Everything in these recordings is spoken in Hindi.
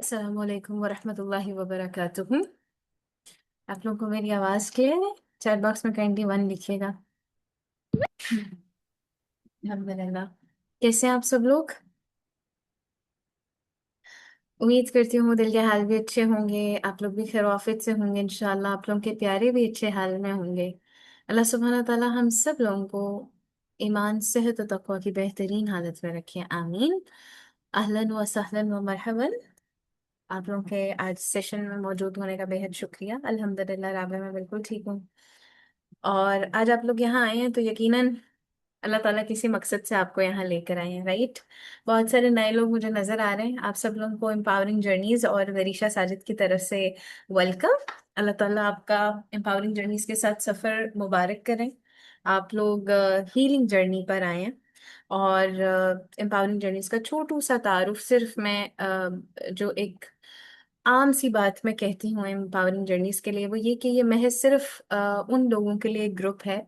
अस्सलामुअलैकुम वरहमतुल्लाहि वबरकातुहू। आप लोगों को मेरी आवाज़ क्लियर है? चैट बॉक्स में काइंडली वन लिखिएगा। अल्हम्दुलिल्लाह। कैसे हैं आप सब लोग? उम्मीद करती हूँ दिल के हाल भी अच्छे होंगे, आप लोग भी खैर से होंगे इंशाल्लाह। आप लोगों के प्यारे भी अच्छे हाल में होंगे। अल्लाह सुब्हाना ताला हम सब लोगों को ईमान, सेहत और तकवा की बेहतरीन हालत में रखे, आमीन। अहलन व सहलन व मरहबन। आप लोगों के आज सेशन में मौजूद होने का बेहद शुक्रिया। अल्हम्दुलिल्लाह राबे मैं बिल्कुल ठीक हूँ। और आज आप लोग यहाँ आए हैं तो यकीनन अल्लाह ताला किसी मकसद से आपको यहाँ लेकर आए हैं, राइट। बहुत सारे नए लोग मुझे नजर आ रहे हैं। आप सब लोगों को एम्पावरिंग जर्नीज और वरीशा साजिद की तरफ से वेलकम। अल्लाह ताला आपका एम्पावरिंग जर्नीज के साथ सफ़र मुबारक करें। आप लोग हीलिंग जर्नी पर आए हैं और एम्पावरिंग जर्नीज का छोटू सा तारुफ सिर्फ मैं जो एक आम सी बात मैं कहती हूँ एम्पावरिंग जर्नीज के लिए, वो ये कि ये महज सिर्फ उन लोगों के लिए ग्रुप है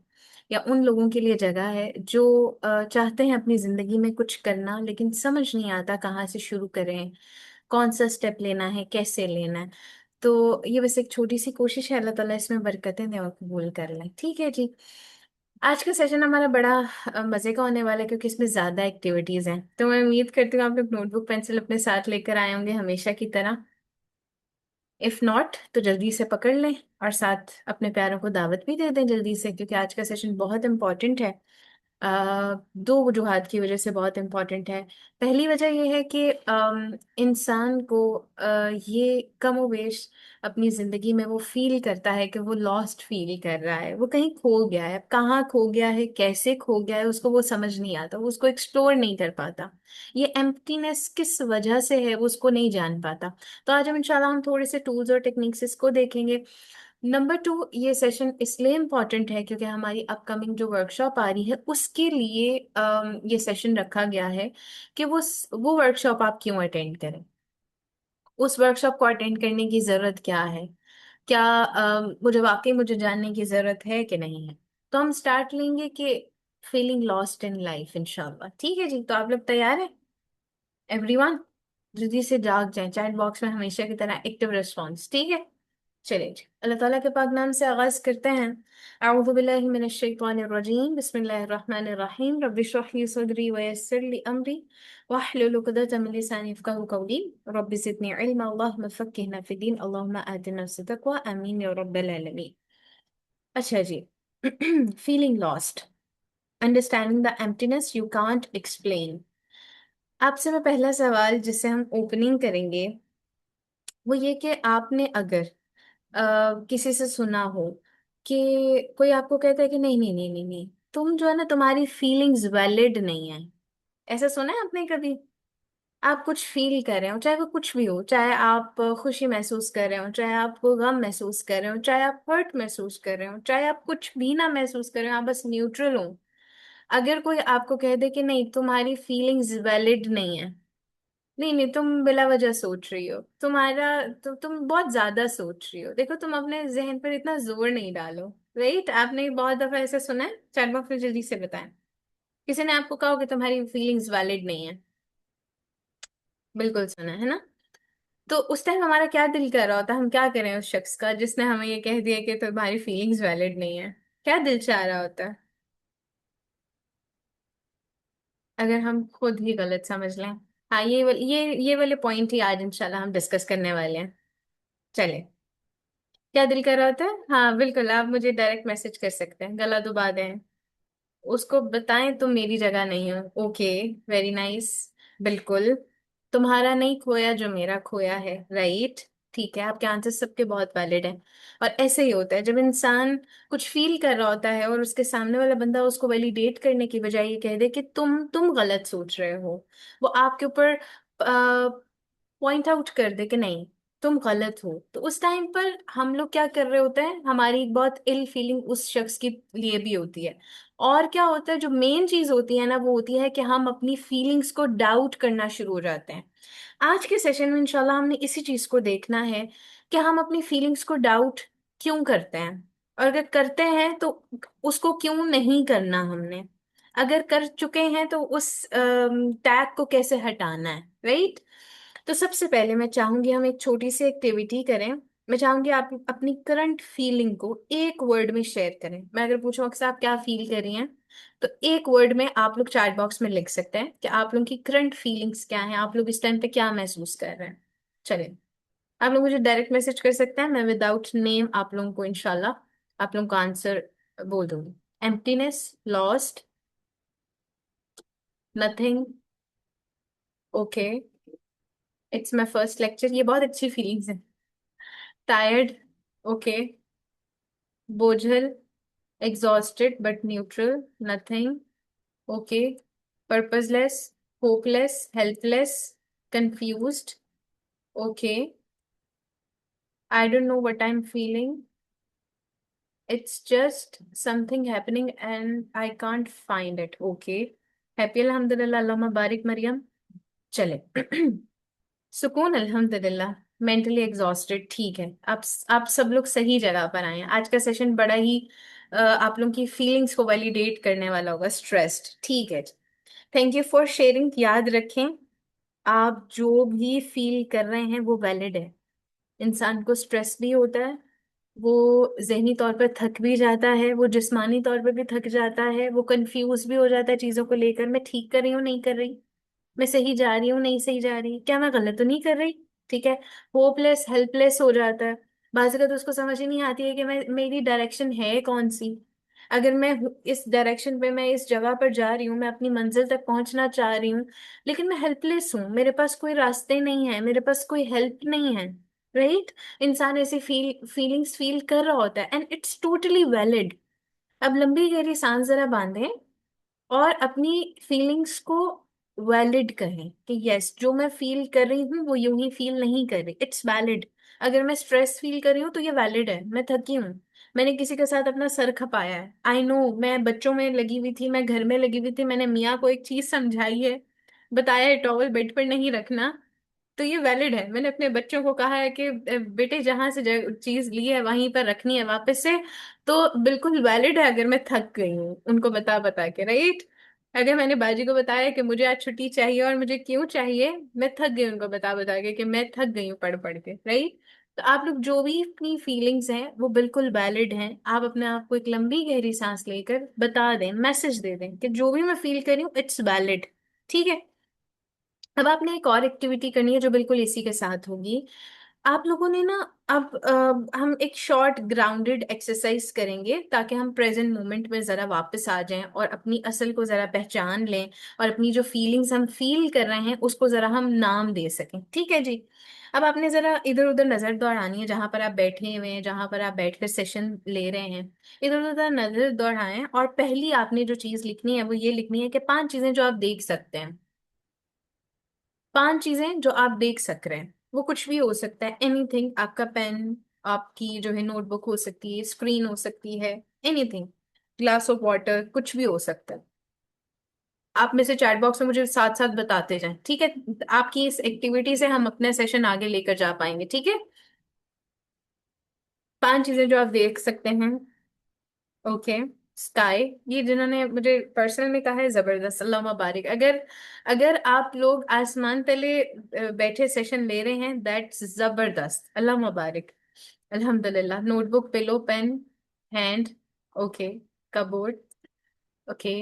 या उन लोगों के लिए जगह है जो चाहते हैं अपनी जिंदगी में कुछ करना, लेकिन समझ नहीं आता कहाँ से शुरू करें, कौन सा स्टेप लेना है, कैसे लेना है। तो ये बस एक छोटी सी कोशिश है, अल्लाह ताला इसमें बरकतें दे और कबूल कर लें, ठीक है जी। आज का सेशन हमारा बड़ा मजे का होने वाला है क्योंकि इसमें ज्यादा एक्टिविटीज हैं। तो मैं उम्मीद करती हूँ आप लोग नोटबुक पेंसिल अपने साथ लेकर आए होंगे हमेशा की तरह। इफ नॉट तो जल्दी से पकड़ लें और साथ अपने प्यारों को दावत भी दे दें जल्दी से, क्योंकि आज का सेशन बहुत इंपॉर्टेंट है। दो वजूहात की वजह से बहुत इम्पोर्टेंट है। पहली वजह यह है कि इंसान को ये कमोवेश अपनी जिंदगी में वो फील करता है कि वो लॉस्ट फील कर रहा है, वो कहीं खो गया है। अब कहाँ खो गया है, कैसे खो गया है, उसको वो समझ नहीं आता, वो उसको एक्सप्लोर नहीं कर पाता। ये एम्प्टीनेस किस वजह से है वो उसको नहीं जान पाता। तो आज हम इंशाल्लाह हम थोड़े से टूल्स और टेक्निक्स इसको देखेंगे। नंबर टू, ये सेशन इसलिए इम्पॉर्टेंट है क्योंकि हमारी अपकमिंग जो वर्कशॉप आ रही है उसके लिए ये सेशन रखा गया है कि वो वर्कशॉप आप क्यों अटेंड करें, उस वर्कशॉप को अटेंड करने की जरूरत क्या है, क्या मुझे जानने की जरूरत है कि नहीं है। तो हम स्टार्ट लेंगे कि फीलिंग लॉस्ट इन लाइफ इंशाल्लाह, ठीक है जी। तो आप लोग तैयार हैं एवरीवन? जल्दी से जाग जाएं, चैट बॉक्स में हमेशा की तरह एक्टिव रिस्पॉन्स, ठीक है। चलिए जी, अल्लाह ताला के पाक नाम से आगाज करते हैं। अऊज़ु बिल्लाहि मिनश शैतानिर रजीम, बिस्मिल्लाहिर रहमानिर रहीम, रब्बि इश्रह ली सदरी व यस्सिर ली अमरी वहलुल उक़दतम मिन लिसानी यफ़क़हू क़ौली, रब्बि ज़िदनी इल्मा, अल्लाहुम्मा फ़क़्हिना फ़िद्दीन, अल्लाहुम्मा आतिना तक़वा, आमीन या रब्बल आलमीन। अच्छा जी। Feeling lost, understanding the emptiness you can't explain. आपसे मैं पहला सवाल जिससे हम ओपनिंग करेंगे वो ये कि आपने अगर किसी से सुना हो कि कोई आपको कहता है कि नहीं नहीं नहीं नहीं नहीं, तुम जो है ना, तुम्हारी फीलिंग्स वैलिड नहीं है। ऐसा सुना है आपने कभी? आप कुछ फील कर रहे हो, चाहे वो कुछ भी हो, चाहे आप खुशी महसूस कर रहे हो, चाहे आप गम महसूस कर रहे हो, चाहे आप हर्ट महसूस कर रहे हो, चाहे आप कुछ भी ना महसूस कर रहे हो, आप बस न्यूट्रल हो। अगर कोई आपको कह दे कि नहीं तुम्हारी फीलिंग्स वैलिड नहीं है, नहीं नहीं तुम बिला वजह सोच रही हो, तुम बहुत ज्यादा सोच रही हो, देखो तुम अपने जहन पर इतना जोर नहीं डालो, राइट। आपने बहुत दफा ऐसे सुना है? चैट बॉक्स में जल्दी से बताएं, किसी ने आपको कहा हो कि तुम्हारी फीलिंग्स वैलिड नहीं है? बिल्कुल सुना है ना। तो उस टाइम हमारा क्या दिल कर रहा होता है, हम क्या करें उस शख्स का जिसने हमें ये कह दिया कि तुम्हारी फीलिंग्स वैलिड नहीं है? क्या दिल चाह रहा होता है अगर हम खुद ही गलत समझ लें? हाँ, ये वाले पॉइंट ही आज इंशाल्लाह हम डिस्कस करने वाले हैं। चले, क्या दिल कर रहा होता है? हाँ बिल्कुल, आप मुझे डायरेक्ट मैसेज कर सकते हैं, गला दुबा दें, उसको बताएं तुम मेरी जगह नहीं हो। ओके, वेरी नाइस, बिल्कुल। तुम्हारा नहीं खोया जो मेरा खोया है, राइट। ठीक है, आपके आंसर सबके बहुत वैलिड हैं। और ऐसे ही होता है जब इंसान कुछ फील कर रहा होता है और उसके सामने वाला बंदा उसको वैलिडेट करने की बजाय ये कह दे कि तुम गलत सोच रहे हो, वो आपके ऊपर पॉइंट आउट कर दे कि नहीं तुम गलत हो, तो उस टाइम पर हम लोग क्या कर रहे होते हैं, हमारी एक बहुत इल फीलिंग उस शख्स के लिए भी होती है। और क्या होता है, जो मेन चीज होती है ना, वो होती है कि हम अपनी फीलिंग्स को डाउट करना शुरू हो जाते हैं। आज के सेशन में इंशाल्लाह हमने इसी चीज को देखना है कि हम अपनी फीलिंग्स को डाउट क्यों करते हैं, और अगर करते हैं तो उसको क्यों नहीं करना हमने, अगर कर चुके हैं तो उस टैग को कैसे हटाना है, राइट। तो सबसे पहले मैं चाहूंगी हम एक छोटी सी एक्टिविटी करें। मैं चाहूंगी आप अपनी करंट फीलिंग को एक वर्ड में शेयर करें। मैं अगर पूछूं अक्सर आप क्या फील कर रही हैं, तो एक वर्ड में आप लोग चैट बॉक्स में लिख सकते हैं कि आप लोगों की करंट फीलिंग्स क्या हैं, आप लोग इस टाइम पे क्या महसूस कर रहे हैं। चलिए, आप लोग मुझे डायरेक्ट मैसेज कर सकते हैं, मैं विदाउट नेम आप लोगों को इंशाल्लाह आप लोगों का आंसर बोल दूंगी। Emptiness, lost, nothing, okay, it's my first lecture, ये बहुत अच्छी फीलिंग्स है। टायर्ड, ओके, बोझल, exhausted but neutral, nothing, okay, purposeless, hopeless, helpless, confused, okay, I don't know what I am feeling, it's just something happening and I can't find it, okay, happy अल्हम्दुलिल्लाह, अल्लाह बारिक मरियम। चले सुकून अल्हम्दुलिल्लाह, मेंटली एग्जॉस्टेड, ठीक है। आप सब लोग सही जगह पर आए हैं। आज का सेशन बड़ा ही आप लोगों की फीलिंग्स को वैलिडेट करने वाला होगा। स्ट्रेस्ड, ठीक है, थैंक यू फॉर शेयरिंग। याद रखें, आप जो भी फील कर रहे हैं वो वैलिड है। इंसान को स्ट्रेस भी होता है, वो जहनी तौर पर थक भी जाता है, वो जिस्मानी तौर पर भी थक जाता है, वो कंफ्यूज भी हो जाता है चीजों को लेकर, मैं ठीक कर रही हूँ नहीं कर रही, मैं सही जा रही हूँ नहीं सही जा रही, क्या मैं गलत तो नहीं कर रही, ठीक है। होपलेस, हेल्पलेस हो जाता है। बाज़ अगर तो उसको समझ ही नहीं आती है कि मैं मेरी डायरेक्शन है कौन सी। अगर इस डायरेक्शन पे, मैं इस जगह पर जा रही हूँ, मैं अपनी मंजिल तक पहुंचना चाह रही हूँ, लेकिन मैं हेल्पलेस हूँ, मेरे पास कोई रास्ते नहीं है, मेरे पास कोई हेल्प नहीं है, राइट। इंसान ऐसी फीलिंग्स फील कर रहा होता है एंड इट्स टोटली वैलिड। अब लंबी गहरी सांस जरा बांधें और अपनी फीलिंग्स को वैलिड करें कि यस, जो मैं फील कर रही हूँ वो यूं ही फील नहीं कर रही, इट्स वैलिड। अगर मैं स्ट्रेस फील कर रही हूँ तो ये वैलिड है, मैं थकी हूँ, मैंने किसी के साथ अपना सर खपाया है, आई नो, मैं बच्चों में लगी हुई थी, मैं घर में लगी हुई थी, मैंने मियाँ को एक चीज समझाई है, बताया है टॉवल बेड पर नहीं रखना, तो ये वैलिड है। मैंने अपने बच्चों को कहा है कि बेटे जहां से चीज ली है वहीं पर रखनी है वापस से, तो बिल्कुल वैलिड है। अगर मैं थक गई हूँ उनको बता बता के, राइट। अगर मैंने बाजी को बताया कि मुझे आज छुट्टी चाहिए और मुझे क्यों चाहिए, मैं थक गई उनको बता बता के कि मैं थक गई हूँ पढ़ पढ़ के, राइट। तो आप लोग जो भी अपनी फीलिंग्स हैं वो बिल्कुल वैलिड हैं। आप अपने आप को एक लंबी गहरी सांस लेकर बता दें, मैसेज दे दें कि जो भी मैं फील कर रही हूँ इट्स वैलिड, ठीक है। अब आपने एक और एक्टिविटी करनी है जो बिल्कुल इसी के साथ होगी। आप लोगों ने ना, अब हम एक शॉर्ट ग्राउंडेड एक्सरसाइज करेंगे ताकि हम प्रेजेंट मोमेंट में जरा वापस आ जाएं और अपनी असल को जरा पहचान लें, और अपनी जो फीलिंग्स हम फील कर रहे हैं उसको जरा हम नाम दे सकें, ठीक है जी। अब आपने जरा इधर उधर नजर दौड़ानी है, जहां पर आप बैठे हुए हैं, जहां पर आप बैठकर सेशन ले रहे हैं, इधर उधर नजर दौड़ाएं, और पहली आपने जो चीज लिखनी है वो ये लिखनी है कि 5 चीजें जो आप देख सकते हैं, 5 चीजें जो आप देख सक रहे हैं, वो कुछ भी हो सकता है, एनीथिंग, आपका पेन, आपकी जो है नोटबुक हो सकती है, स्क्रीन हो सकती है, एनीथिंग, ग्लास ऑफ वाटर, कुछ भी हो सकता है। आप में से चैट बॉक्स में मुझे साथ साथ बताते जाएं, ठीक है। आपकी इस एक्टिविटी से हम अपने सेशन आगे लेकर जा पाएंगे, ठीक है। 5 चीजें जो आप देख सकते हैं, ओके। स्काई, ये जिन्होंने मुझे पर्सनल में कहा है जबरदस्त, अल्लाह मुबारक। अगर अगर आप लोग आसमान तले बैठे सेशन ले रहे हैं, दैट्स जबरदस्त, अल्लाह मुबारक, अल्हम्दुलिल्लाह। Notebook, pillow, pen, hand, okay, cupboard, okay,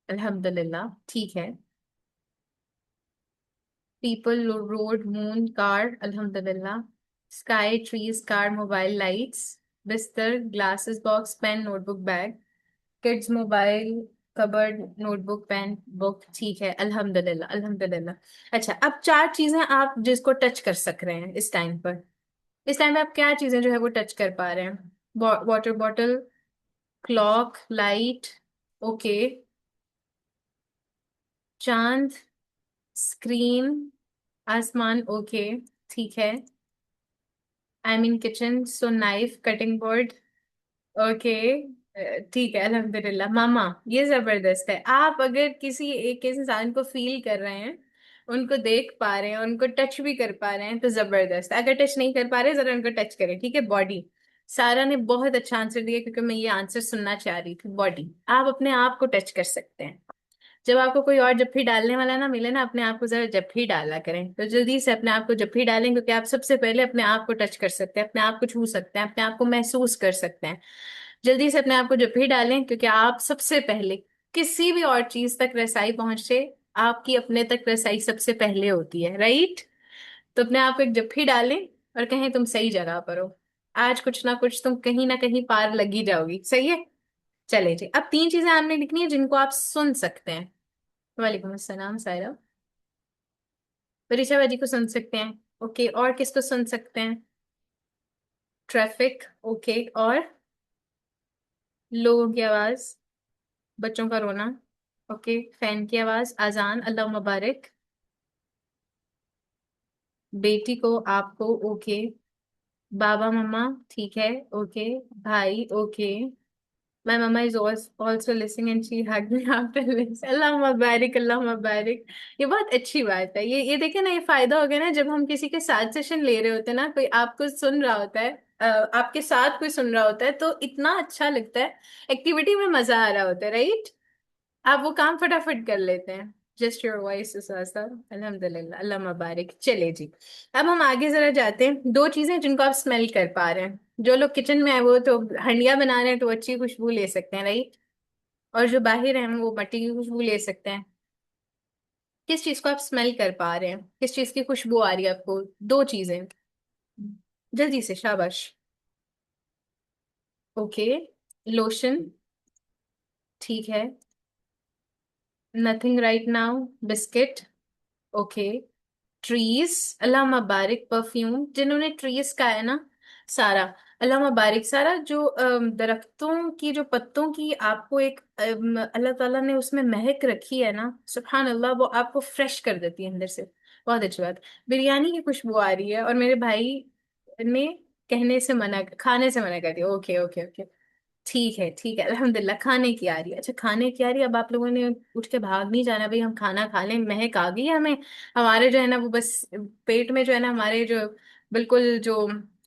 अल्हम्दुलिल्लाह, ठीक है। पीपल, रोड, मून, कार, अल्हम्दुलिल्लाह। Sky, trees, car, mobile, lights, बिस्तर, glasses, box, pen, notebook, bag, kids, mobile, cupboard, notebook, pen, book, ठीक है, अल्हम्दुलिल्लाह अल्हम्दुलिल्लाह। अच्छा, अब चार चीजें आप जिसको टच कर सक रहे हैं इस टाइम पर, इस टाइम पे आप क्या चीजें जो है वो टच कर पा रहे हैं? Water bottle, clock, light, okay, चांद, स्क्रीन, आसमान, ओके, ठीक है, I mean kitchen, so knife, cutting board, okay, ठीक है, अल्हम्दुलिल्लाह। मामा, ये जबरदस्त है। आप अगर किसी एक इंसान को फील कर रहे हैं, उनको देख पा रहे हैं, उनको टच भी कर पा रहे हैं, तो जबरदस्त। अगर टच नहीं कर पा रहे, जरा उनको टच करें, ठीक है। बॉडी, सारा ने बहुत अच्छा आंसर दिया, क्योंकि मैं ये आंसर सुनना चाह रही थी। बॉडी, आप अपने आप को टच कर सकते हैं। जब आपको कोई और जप्फी डालने वाला ना मिले ना, अपने आप को जरा जप्फी डाला करें, तो जल्दी से अपने आप को जप्फी डालें, क्योंकि आप सबसे पहले अपने आप को टच कर सकते हैं, अपने आप को छू सकते हैं, अपने आप को महसूस कर सकते हैं। जल्दी से अपने आप को जप्फी डालें, क्योंकि आप सबसे पहले किसी भी और चीज तक रसाई पहुंचे, आपकी अपने तक रसाई सबसे पहले होती है, राइट? तो अपने आप को एक जप्फी डालें और कहें तुम सही जगह पर हो। आज कुछ ना कुछ तुम कहीं ना कहीं पार लगी जाओगी, सही है। चले जी, अब तीन चीजें आपने लिखनी है जिनको आप सुन सकते हैं। वालेकुम अस्सलाम सायरा। परीक्षा बाजी को सुन सकते हैं, ओके, और किसको सुन सकते हैं? ट्रैफिक, ओके, और लोगों की आवाज, बच्चों का रोना, ओके, फैन की आवाज, अजान, अल्लाह मुबारक, बेटी को, आपको, ओके, बाबा मम्मा, ठीक है, ओके, भाई, okay, my mumma is also listening and she hug me after this, अल्लाह मुबारक अल्लाह मुबारक। ये बहुत अच्छी बात है। ये देखे ना, ये फायदा हो गया ना, जब हम किसी के साथ सेशन ले रहे होते हैं ना, कोई आपको सुन रहा होता है, आपके साथ कोई सुन रहा होता है, तो इतना अच्छा लगता है, एक्टिविटी में मजा आ रहा होता है, राइट? आप वो काम फटाफट कर लेते हैं। Just your voice is awesome, अल्हम्दुलिल्लाह, अल्लाह मुबारक। चले जी, अब हम आगे जरा जाते हैं। दो चीजें जिनको आप स्मेल कर पा रहे हैं, जो लोग किचन में है वो तो हंडिया बना रहे हैं, तो अच्छी खुशबू ले सकते हैं, राइट? और जो बाहर हैं वो मट्टी की खुशबू ले सकते हैं। किस चीज को आप स्मेल कर पा रहे हैं, किस चीज की खुशबू आ रही है आपको? दो चीजें, जल्दी से, शाबाश। ओके, लोशन, ठीक है, nothing right now, biscuit, okay, trees, अल्लाह मुबारक, परफ्यूम, जिन्होंने ट्रीज का है ना, सारा, अल्लाह मुबारक। सारा जो दरख्तों की जो पत्तों की आपको एक अल्लाह ताला ने उसमें महक रखी है ना, सुभान अल्लाह, वो आपको फ्रेश कर देती है अंदर से। बहुत अच्छी बात। बिरयानी की खुशबू आ रही है, और मेरे भाई ने कहने से मना, खाने से मना कर दिया, ओके ओके ओके, ठीक है अल्हम्दुलिल्लाह, खाने की आ रही है। अच्छा, खाने की आ रही है, अब आप लोगों ने उठ के भाग नहीं जाना भाई, हम खाना खा लें, महक आ गई है हमें। हमारे जो है ना वो बस पेट में जो है ना, हमारे जो बिल्कुल जो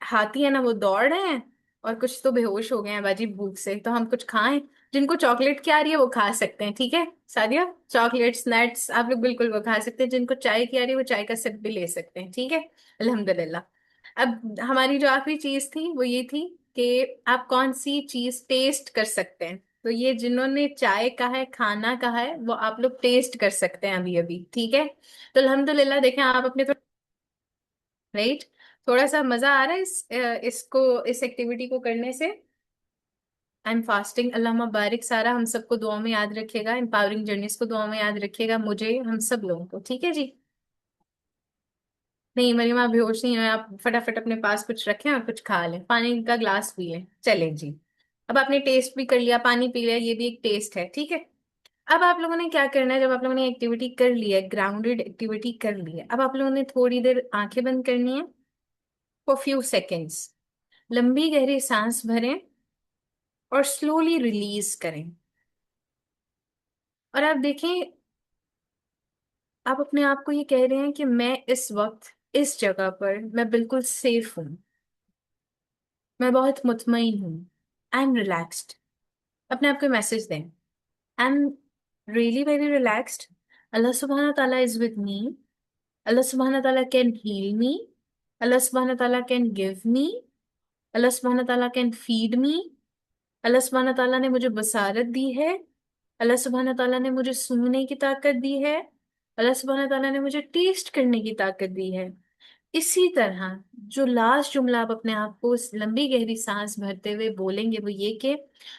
हाथी है ना वो दौड़ रहे हैं, और कुछ तो बेहोश हो गए हैं बाजी भूख से, तो हम कुछ खाएं। जिनको चॉकलेट की आ रही है वो खा सकते हैं, ठीक है सादिया, चॉकलेट्स, नट्स, आप लोग बिल्कुल वो खा सकते हैं। जिनको चाय की आ रही है वो चाय का सिप भी ले सकते हैं, ठीक है, अल्हम्दुलिल्लाह। अब हमारी जो आखिरी चीज थी वो ये थी कि आप कौन सी चीज टेस्ट कर सकते हैं। तो ये जिन्होंने चाय का है, खाना का है, वो आप लोग टेस्ट कर सकते हैं अभी अभी, ठीक है। तो अल्हम्दुलिल्लाह, देखें आप अपने तो, राइट, थोड़ा सा मजा आ रहा है इस एक्टिविटी को करने से। आई एम फास्टिंग, अल्लाह मुबारक। सारा हम सबको दुआ में याद रखिएगा, एम्पावरिंग जर्नीज को दुआ में याद रखिएगा, मुझे, हम सब लोगों को, ठीक है जी। नहीं मरीमा, बेहोश नहीं है, आप फटाफट अपने पास कुछ रखें और कुछ खा लें, पानी का ग्लास पी लें, चले जी। अब आपने टेस्ट भी कर लिया, पानी पी लिया, ये भी एक टेस्ट है, ठीक है। अब आप लोगों ने क्या करना है, जब आप लोगों ने एक्टिविटी कर ली है, ग्राउंडेड एक्टिविटी कर ली है, अब आप लोगों ने थोड़ी देर आंखें बंद करनी है फॉर फ्यू सेकेंड्स। लंबी गहरी सांस भरें और स्लोली रिलीज करें। और आप देखें, आप अपने आप को ये कह रहे हैं कि मैं इस वक्त इस जगह पर मैं बिल्कुल सेफ हूँ, मैं बहुत मुतमईन हूँ, आई एम रिलैक्स्ड। अपने आप को मैसेज दें, I am really very relaxed, अल्लाह सुब्हाना ताला इज विद मी, अल्लाह सुब्हाना ताला कैन हील मी, अल्लाह सुब्हाना ताला कैन गिव मी, अल्लाह सुब्हाना ताला कैन फीड मी, अल्लाह सुब्हाना ताला ने मुझे बसारत दी है, अल्लाह सुब्हाना ताला ने मुझे सूंघने की ताकत दी है, अल्लाह सुब्हाना ताला ने मुझे टेस्ट करने की ताकत दी है। इसी तरह जो लास्ट जुमला आप अपने आप को उस लंबी गहरी सांस भरते हुए बोलेंगे वो ये कि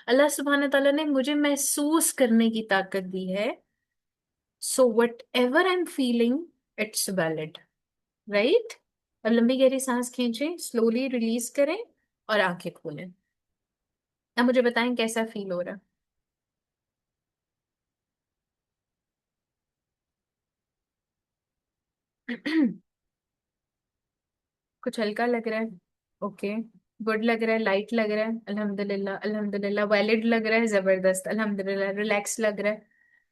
अल्लाह सुब्हान तआला ने मुझे महसूस करने की ताकत दी है, so what ever I am feeling it's valid, right. और लंबी गहरी सांस खींचें, स्लोली रिलीज करें और आंखें खोलें। अब मुझे बताएं कैसा फील हो रहा है। कुछ हल्का लग रहा है? ओके, गुड लग रहा है, लाइट लग रहा है, अल्हम्दुलिल्लाह अल्हम्दुलिल्लाह, वैलिड लग रहा है, जबरदस्त, अल्हम्दुलिल्लाह, रिलैक्स लग रहा है,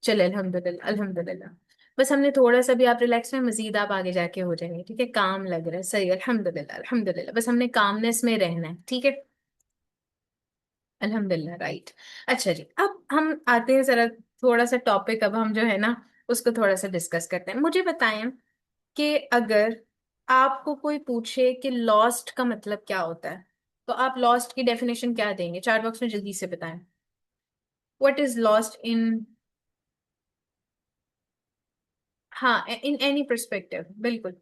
चले अल्हम्दुलिल्लाह अल्हम्दुलिल्लाह। बस हमने थोड़ा सा भी, आप रिलैक्स में, मजीद आप आगे जाके हो जाएंगे, ठीक है। काम लग रहा है, सही, अल्हम्दुलिल्लाह अल्हम्दुलिल्लाह, बस हमने कामनेस में रहना है, ठीक है। अल्हम्दुलिल्लाह, राइट। अच्छा जी, अब हम आते हैं जरा, थोड़ा सा टॉपिक अब हम जो है ना उसको थोड़ा सा डिस्कस करते हैं। मुझे बताएं कि अगर आपको कोई पूछे कि लॉस्ट का मतलब क्या होता है, तो आप लॉस्ट की डेफिनेशन क्या देंगे? चार बॉक्स में जल्दी से बताएं। व्हाट इज लॉस्ट इन, हाँ, इन एनी परस्पेक्टिव, बिल्कुल।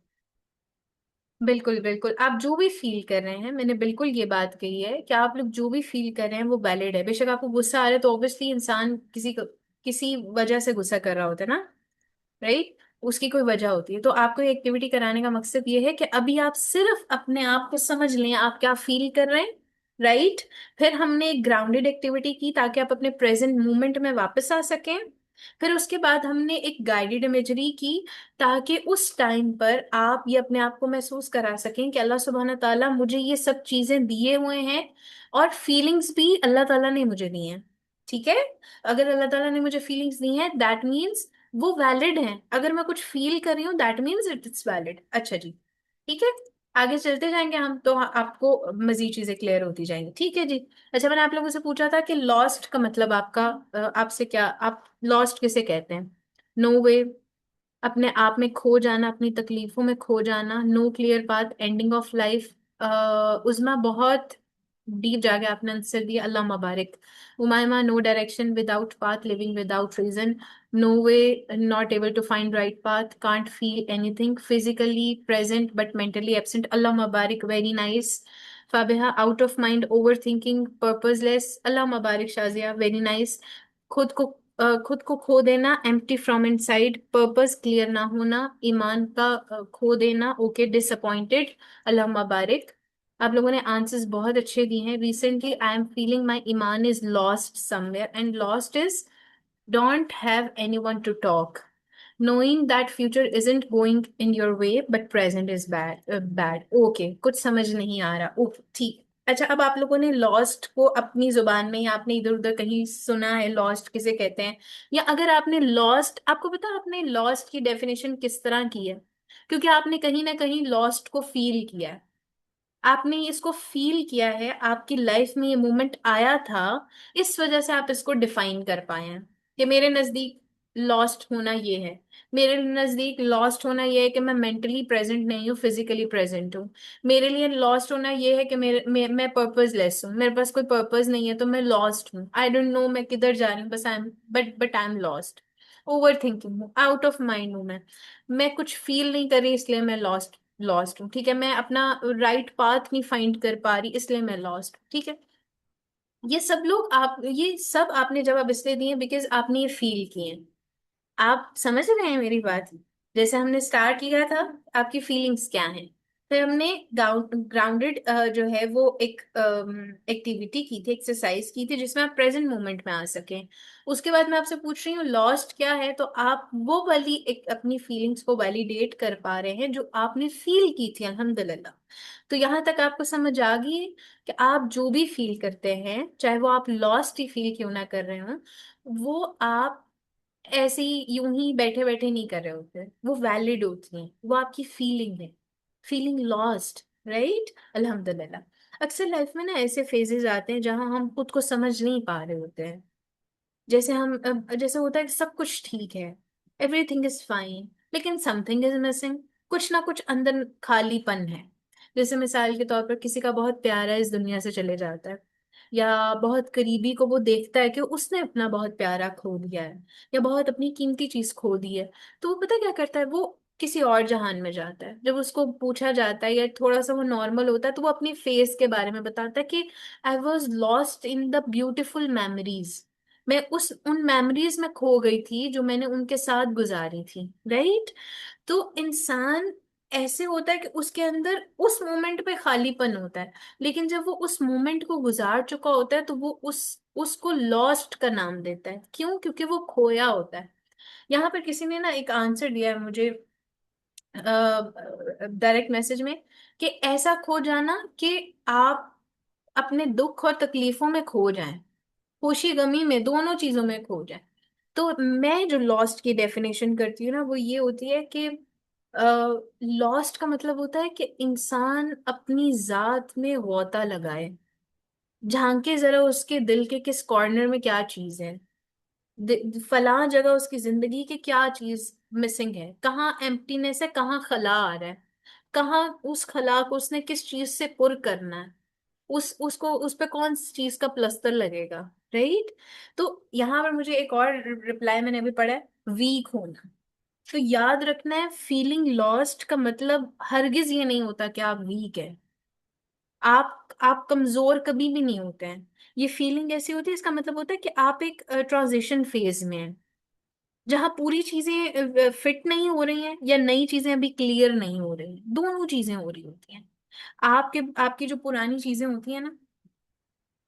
बिल्कुल बिल्कुल, आप जो भी फील कर रहे हैं, मैंने बिल्कुल ये बात कही है कि आप लोग जो भी फील कर रहे हैं वो वैलिड है। बेशक आपको गुस्सा आ रहा है, तो ऑब्वियसली इंसान किसी वजह से गुस्सा कर रहा होता है ना, राइट। उसकी कोई वजह होती है। तो आपको ये एक्टिविटी कराने का मकसद ये है कि अभी आप सिर्फ अपने आप को समझ लें, आप क्या फील कर रहे हैं, राइट। फिर हमने एक ग्राउंडेड एक्टिविटी की ताकि आप अपने प्रेजेंट मोमेंट में वापस आ सकें। फिर उसके बाद हमने एक गाइडेड इमेजरी की ताकि उस टाइम पर आप ये अपने आप को महसूस करा सकें कि अल्लाह सुब्हान ताला मुझे ये सब चीजें दिए हुए हैं, और फीलिंग्स भी अल्लाह ताला ने मुझे दी हैं, ठीक है। अगर अल्लाह ताला ने मुझे फीलिंग्स दी हैं, दैट मीन्स वो वैलिड हैं। अगर मैं कुछ फील कर रही हूँ, दैट मीन्स इट्स वैलिड। अच्छा जी, ठीक है। आगे चलते जाएंगे हम, तो आपको मजीद चीजें क्लियर होती जाएंगी, ठीक है जी। अच्छा, मैंने आप लोगों से पूछा था कि लॉस्ट का मतलब आपका, आपसे क्या, आप लॉस्ट किसे कहते हैं? नो वे, अपने आप में खो जाना, अपनी तकलीफों में खो जाना, no clear path, ending of life. Uzma, बहुत डीप जाके आपने आंसर दिया, अल्लाह मुबारक। Umaima, no direction, without path, living without reason, no way, not able to find right path, can't feel anything, physically present but mentally absent, अल्लाह मुबारक, very nice. Fabiha, out of mind, over thinking, purposeless, अल्लाह मुबारक शाजिया, वेरी नाइस। खुद को खुद को खो देना, empty from inside, purpose clear ना होना, ईमान का खो देना, ओके, डिसअपॉइंटेड, अल्लाह मुबारक। आप लोगों ने आंसर्स बहुत अच्छे दिए हैं। Recently I am feeling my ईमान is lost somewhere, and lost is don't have anyone to talk, knowing that future isn't going in your way but present is bad, okay, कुछ समझ नहीं आ रहा, ओके, ठीक। अच्छा, अब आप लोगों ने लॉस्ट को अपनी जुबान में, या आपने इधर उधर कहीं सुना है लॉस्ट किसे कहते हैं, या अगर आपने लॉस्ट, आपको पता आपने लॉस्ट की डेफिनेशन किस तरह की है? क्योंकि आपने कहीं ना कहीं लॉस्ट को फील किया है, आपने इसको फील किया है, आपकी लाइफ में ये मोमेंट आया था, इस वजह से आप इसको डिफाइन कर पाए हैं कि मेरे नजदीक लॉस्ट होना ये है। मेरे नजदीक लॉस्ट होना ये है कि मैं मेंटली प्रेजेंट नहीं हूँ, फिजिकली प्रेजेंट हूँ। मेरे लिए लॉस्ट होना ये है कि मैं पर्पसलेस हूँ, मेरे पास कोई पर्पस नहीं है, तो मैं लॉस्ट हूँ, आई डोंट नो मैं किधर जा रही हूँ, बस I am, but I am lost. Over thinking हूँ, आउट ऑफ माइंड हूँ मैं कुछ फील नहीं कर रही, इसलिए मैं लॉस्ट लॉस्ट हूँ, ठीक है। मैं अपना राइट पाथ नहीं फाइंड कर पा रही, इसलिए मैं लॉस्ट, ठीक है। ये सब लोग, आप ये सब आपने जवाब इसलिए दिए बिकॉज आपने ये फील किए हैं। आप समझ रहे हैं मेरी बात? जैसे हमने स्टार्ट किया था, आपकी फीलिंग्स क्या हैं, फिर हमने ग्राउंडेड जो है वो एक एक्टिविटी की थी, एक्सरसाइज की थी, जिसमें आप प्रेजेंट मोमेंट में आ सकें। उसके बाद मैं आपसे पूछ रही हूँ लॉस्ट क्या है, तो आप वो वाली एक अपनी फीलिंग्स को वैलिडेट कर पा रहे हैं जो आपने फील की थी, अल्हम्दुलिल्लाह। तो यहाँ तक आपको समझ आ गई कि आप जो भी फील करते हैं, चाहे वो आप लॉस्ट ही फील क्यों ना कर रहे हो, वो आप ऐसे ही यूं ही बैठे बैठे नहीं कर रहे होते, वो वैलिड होती हैं, वो आपकी फीलिंग है, फीलिंग लॉस्ट, राइट। अल्हम्दुलिल्लाह। अक्सर लाइफ में ना ऐसे फेजेस आते हैं जहां हम खुद को समझ नहीं पा रहे होते हैं। जैसे जैसे होता है कि सब कुछ ठीक है, एवरीथिंग इज फाइन, लेकिन समथिंग इज मिसिंग, कुछ ना कुछ अंदर खालीपन है। जैसे मिसाल के तौर पर किसी का बहुत प्यारा इस दुनिया से चले जाता है, या बहुत करीबी को वो देखता है कि उसने अपना बहुत प्यारा खो दिया है, या बहुत अपनी कीमती चीज खो दी है, तो वो पता क्या करता है, वो किसी और जहान में जाता है। जब उसको पूछा जाता है या थोड़ा सा वो नॉर्मल होता है तो वो अपनी फेस के बारे में बताता है कि I was lost in the beautiful memories. मैं उस उन मेमोरीज में खो गई थी जो मैंने उनके साथ गुजारी थी। राइट। तो इंसान ऐसे होता है कि उसके अंदर उस मोमेंट पे खालीपन होता है, लेकिन जब वो उस मोमेंट को गुजार चुका होता है तो वो उस उसको लॉस्ट का नाम देता है। क्यों? क्योंकि वो खोया होता है। यहाँ पर किसी ने ना एक आंसर दिया है मुझे डायरेक्ट मैसेज में, कि ऐसा खो जाना कि आप अपने दुख और तकलीफों में खो जाएं, खुशी गमी में, दोनों चीजों में खो जाएं। तो मैं जो लॉस्ट की डेफिनेशन करती हूँ ना वो ये होती है कि लॉस्ट का मतलब होता है कि इंसान अपनी जात में गोता लगाए, झांके जरा उसके दिल के किस कॉर्नर में क्या चीज है, फलां जगह उसकी जिंदगी की क्या चीज मिसिंग है, कहाँ एम्प्टीनेस है, कहाँ खला आ रहा है, कहाँ उस खला को उसने किस चीज से पुर करना है, उस उसको उस पे कौन सी चीज का प्लस्तर लगेगा। राइट। तो यहाँ पर मुझे एक और रिप्लाई मैंने अभी पढ़ा है, वीक होना। तो याद रखना है, फीलिंग लॉस्ट का मतलब हरगिज ये नहीं होता कि आप वीक है। आप कमजोर कभी भी नहीं होते हैं। ये फीलिंग ऐसी होती है, इसका मतलब होता है कि आप एक ट्रांजिशन फेज में हैं, जहां पूरी चीजें फिट नहीं हो रही हैं या नई चीजें अभी क्लियर नहीं हो रही हैं, दोनों चीजें हो रही होती हैं। आपकी जो पुरानी चीजें होती हैं ना,